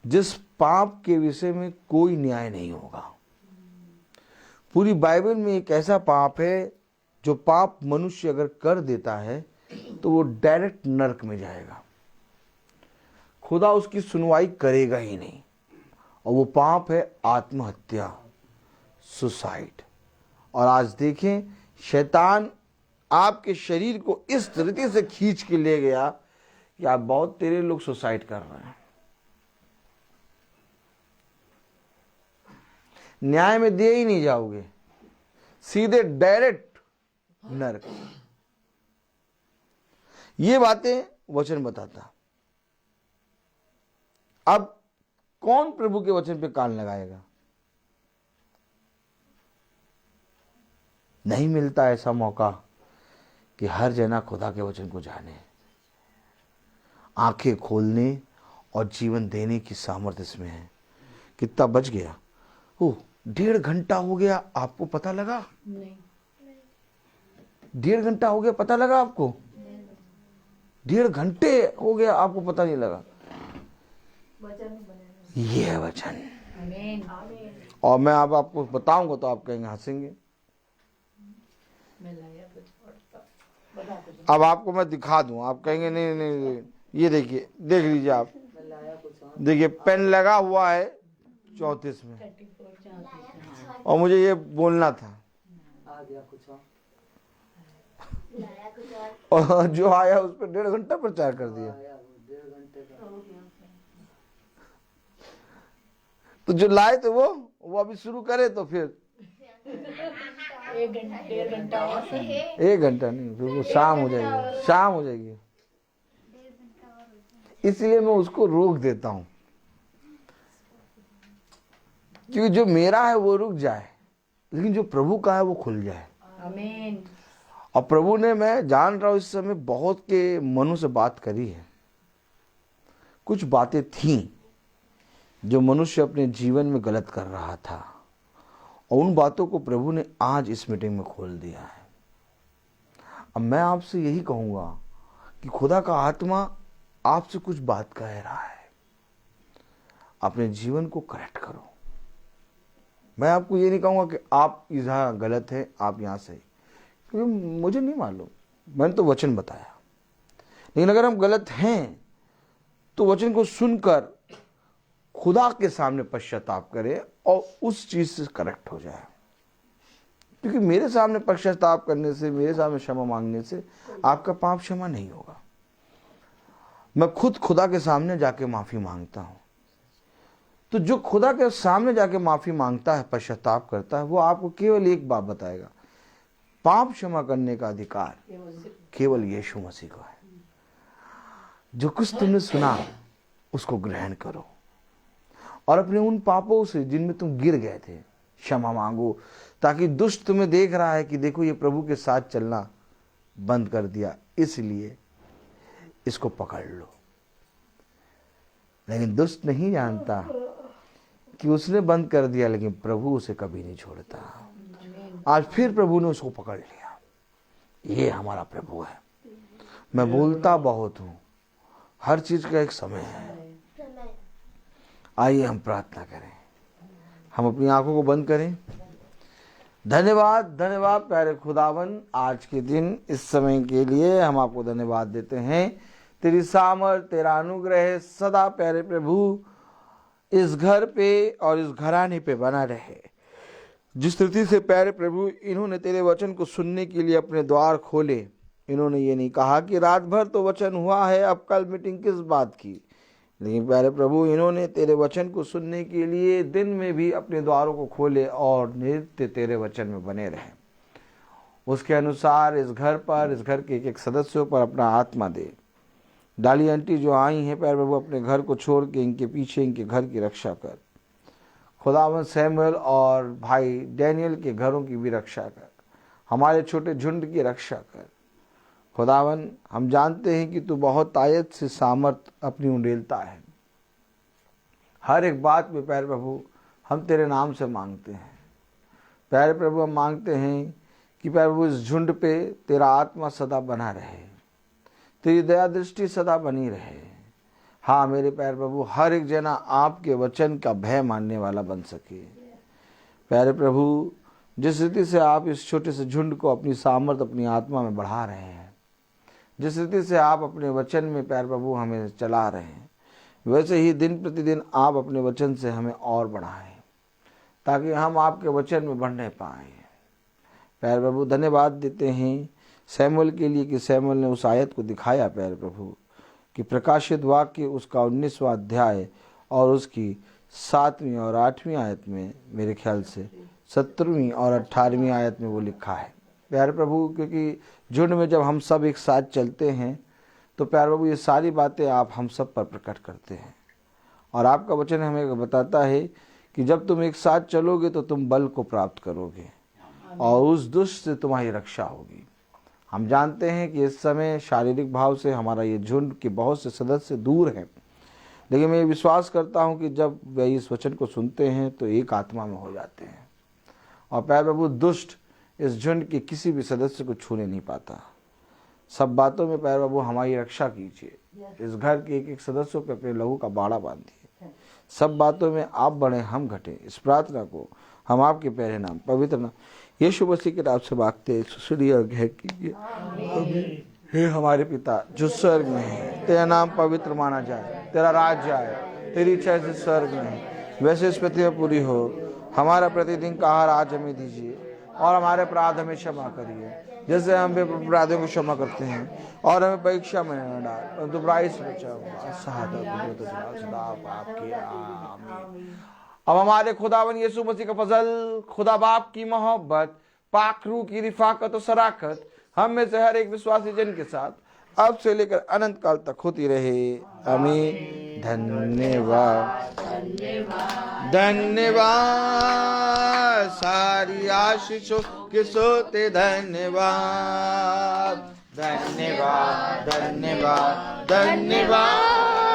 Speaker 3: जिस पाप के विषय में कोई न्याय नहीं होगा। पूरी बाइबल में एक ऐसा पाप है जो पाप मनुष्य अगर कर देता है तो वो डायरेक्ट नरक में जाएगा, खुदा उसकी सुनवाई करेगा ही नहीं, और वो पाप है आत्महत्या, सुसाइड। और आज देखें, शैतान आपके शरीर को इस तरीके से खींच के ले गया कि आप बहुत तेरे लोग सुसाइड कर रहे हैं। न्याय में दे ही नहीं जाओगे, सीधे डायरेक्ट नरक। ये बातें वचन बताता। अब कौन प्रभु के वचन पे कान लगाएगा? नहीं मिलता ऐसा मौका कि हर जना खुदा के वचन को जाने, आंखें खोलने और जीवन देने की सामर्थ्य इसमें है। कितना बच गया? ओ 1.5 घंटा हो गया, आपको पता लगा?
Speaker 4: नहीं।
Speaker 3: 1.5 घंटा हो गया, पता लगा आपको? 1.5 घंटे हो गया, आपको पता नहीं लगा? ये है वचन।
Speaker 4: आमीन।
Speaker 3: और मैं अब आपको बताऊंगा तो आप कहेंगे, हंसेंगे। अब आपको मैं दिखा दूं, आप कहेंगे नहीं नहीं, ये देखिए, देख लीजिए आप, देखिए पेन लगा हुआ है 34 में, और मुझे ये बोलना था, और जो आया उस पर 1.5 घंटा प्रचार कर दिया। तो जो लाए थे वो अभी शुरू करे तो फिर
Speaker 4: 1 घंटा और
Speaker 3: 1 घंटा नहीं, फिर वो शाम हो जाएगी, शाम हो जाएगी। इसलिए मैं उसको रोक देता हूं, क्योंकि जो मेरा है वो रुक जाए, लेकिन जो प्रभु का है वो खुल जाए।
Speaker 4: आमीन।
Speaker 3: और प्रभु ने, मैं जान रहा हूं इस समय बहुत के मनों से बात करी है। कुछ बातें थीं जो मनुष्य अपने जीवन में गलत कर रहा था, और उन बातों को प्रभु ने आज इस मीटिंग में खोल दिया है। अब मैं आपसे यही कहूंगा कि खुदा का आत्मा आपसे कुछ बात कह रहा है, अपने जीवन को करेक्ट करो। मैं आपको ये नहीं कहूंगा कि आप यहाँ गलत है, आप यहाँ सही, क्योंकि मुझे नहीं मालूम, मैंने तो वचन बताया। लेकिन अगर हम गलत हैं तो वचन को सुनकर खुदा के सामने पश्चाताप करें और उस चीज से करेक्ट हो जाए। क्योंकि मेरे सामने पश्चाताप करने से, मेरे सामने क्षमा मांगने से आपका पाप क्षमा नहीं होगा। मैं खुद खुदा के सामने जाके माफी मांगता हूं। तो जो खुदा के सामने जाके माफी मांगता है, पश्चाताप करता है, वो आपको केवल एक बात बताएगा, पाप क्षमा करने का अधिकार केवल यीशु मसीह को है। जो कुछ तुमने सुना उसको ग्रहण करो, और अपने उन पापों से जिनमें तुम गिर गए थे क्षमा मांगो, ताकि दुष्ट तुम्हें देख रहा है कि देखो ये प्रभु के साथ चलना बंद कर दिया, इसलिए इसको पकड़ लो। लेकिन दुष्ट नहीं जानता कि उसने बंद कर दिया, लेकिन प्रभु उसे कभी नहीं छोड़ता। आज फिर प्रभु ने उसको पकड़ लिया। ये हमारा प्रभु है। मैं बोलता बहुत हूं, हर चीज का एक समय है। आइए हम प्रार्थना करें। हम अपनी आंखों को बंद करें। धन्यवाद, धन्यवाद प्यारे खुदावन, आज के दिन इस समय के लिए हम आपको धन्यवाद देते हैं। तेरी सामर्थ, तेरा अनुग्रह सदा प्यारे प्रभु इस घर पे और इस घराने पे बना रहे। जिस रीति से प्यारे प्रभु इन्होंने तेरे वचन को सुनने के लिए अपने द्वार खोले, इन्होंने ये नहीं कहा कि रात भर तो वचन हुआ है, अब कल मीटिंग किस बात की, लेकिन प्यारे प्रभु इन्होंने तेरे वचन को सुनने के लिए दिन में भी अपने द्वारों को खोले और नित्य तेरे वचन में बने रहे। उसके अनुसार इस घर पर, इस घर के एक एक सदस्यों पर अपना आत्मा दे। डाली आंटी जो आई हैं प्यारे प्रभु, अपने घर को छोड़ के इनके पीछे इनके घर की रक्षा कर। खुदावन सैमुअल और भाई डैनियल के घरों की भी रक्षा कर, हमारे छोटे झुंड की रक्षा कर। खुदावन हम जानते हैं कि तू बहुत आयत से सामर्थ अपनी उंडेलता है। हर एक बात में प्यारे प्रभु हम तेरे नाम से मांगते हैं। प्यारे प्रभु हम मांगते हैं कि प्यारे प्रभु इस झुंड पे तेरा आत्मा सदा बना रहे, तेरी दया दृष्टि सदा बनी रहे। हाँ मेरे प्यारे प्रभु, हर एक जना आपके वचन का भय मानने वाला बन सके। प्यारे प्रभु जिस रीति से आप इस छोटे से झुंड को अपनी सामर्थ, अपनी आत्मा में बढ़ा रहे हैं, जिस रीति से आप अपने वचन में प्यारे प्रभु हमें चला रहे हैं, वैसे ही दिन प्रतिदिन आप अपने वचन से हमें और बढ़ाएं, ताकि हम आपके वचन में बढ़ने पाएं। प्यारे प्रभु धन्यवाद देते हैं सैमुअल के लिए कि सैमुअल ने उस आयत को दिखाया प्यारे प्रभु कि प्रकाशित वाक्य उसका 19वां अध्याय और उसकी 7वीं और 8वीं आयत में, मेरे ख्याल से 17वीं और 18वीं आयत में वो लिखा है। प्यारे प्रभु क्योंकि झुंड में जब हम सब एक साथ चलते हैं तो प्यारे प्रभु ये सारी बातें आप हम सब पर प्रकट करते हैं। और आपका वचन हमें बताता है कि जब तुम एक साथ चलोगे तो तुम बल को प्राप्त करोगे और उस दुष्ट से तुम्हारी रक्षा होगी। हम जानते हैं कि इस समय शारीरिक भाव से हमारा ये झुंड के बहुत से सदस्य दूर हैं, लेकिन मैं विश्वास करता हूँ कि जब वे इस वचन को सुनते हैं तो एक आत्मा में हो जाते हैं और प्यारे प्रभु दुष्ट इस झुंड के किसी भी सदस्य को छूने नहीं पाता। सब बातों में प्यारे प्रभु हमारी रक्षा कीजिए। इस घर के एक एक सदस्यों पर अपने लहू का बाड़ा बांधिए। सब बातों में आप बढ़े, हम घटे। इस प्रार्थना को हम आपके प्यारे नाम, पवित्र नाम यीशु मसीह के नाम से मांगते हैं। सुनिए और ग्रहण कीजिए। हे हमारे पिता जो स्वर्ग में है, तेरा नाम पवित्र माना जाए, तेरा राज्य आए, तेरी इच्छा जैसे स्वर्ग में है वैसे इस पृथ्वी में पूरी हो। हमारा प्रतिदिन का आहार आज हमें दीजिए और हमारे अपराध हमें क्षमा करिए जैसे हम भी अपराधियों को क्षमा करते हैं, और हमें परीक्षा में न डाल परंतु बुराई से बचाओ। अब हमारे खुदावन यीशु मसीह का फजल, खुदा बाप की मोहब्बत, पाक रूह की रिफाकत और सराकत हम में से हर एक विश्वासी जन के साथ अब से लेकर अनंत काल तक होती रहे। आमीन। धन्यवाद, धन्यवाद सारी आशीषों के सोते धन्यवाद, धन्यवाद, धन्यवाद, धन्यवाद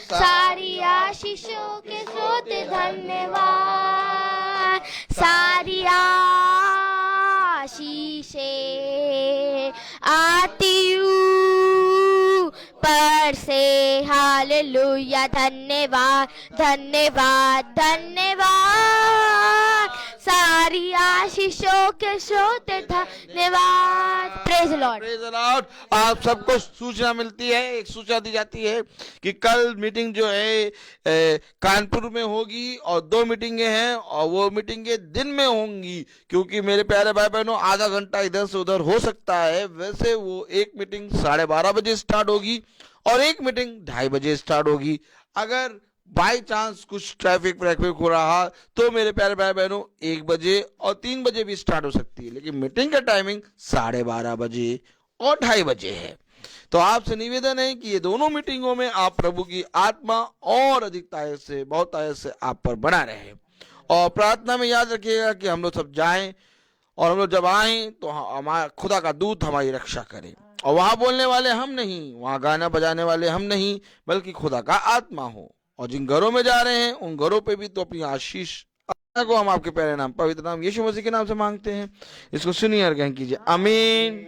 Speaker 2: सारी आशीषों के सोते धन्यवाद, सारी आशीषें आती पर से हालेलुया। धन्यवाद, धन्यवाद, धन्यवाद सारी आशीषों के सोते धन्यवाद। Praise Lord,
Speaker 3: praise Lord. आप सबको सूचना मिलती है, एक सूचना दी जाती है कि कल मीटिंग जो है कानपुर में होगी और 2 मीटिंगें हैं और वो मीटिंगें दिन में होंगी, क्योंकि मेरे प्यारे भाई बहनों आधा घंटा इधर से उधर हो सकता है। वैसे वो एक मीटिंग 12:30 बजे स्टार्ट होगी और एक मीटिंग 2:30 बजे स्टार्ट होगी। अगर बाई चांस कुछ ट्रैफिक हो रहा तो मेरे प्यारे भाई बहनों 1 बजे और 3 बजे भी स्टार्ट हो सकती है, लेकिन मीटिंग का टाइमिंग 12:30 बजे और 2:30 बजे है। तो आपसे निवेदन है कि ये दोनों मीटिंगों में आप प्रभु की आत्मा और अधिकता से, बहुत आयत से आप पर बना रहे। और प्रार्थना में याद रखिएगा कि हम लोग सब जाएं और हम लोग जब आएं तो हमारा खुदा का दूत हमारी रक्षा करे। और वहां बोलने वाले हम नहीं, वहां गाना बजाने वाले हम नहीं, बल्कि खुदा का आत्मा हो। और जिन घरों में जा रहे हैं उन घरों पे भी तो अपनी आशीष को हम आपके प्यारे नाम, पवित्र नाम यीशु मसीह के नाम से मांगते हैं। इसको सुनिए और ग्रहण कीजिए। आमीन।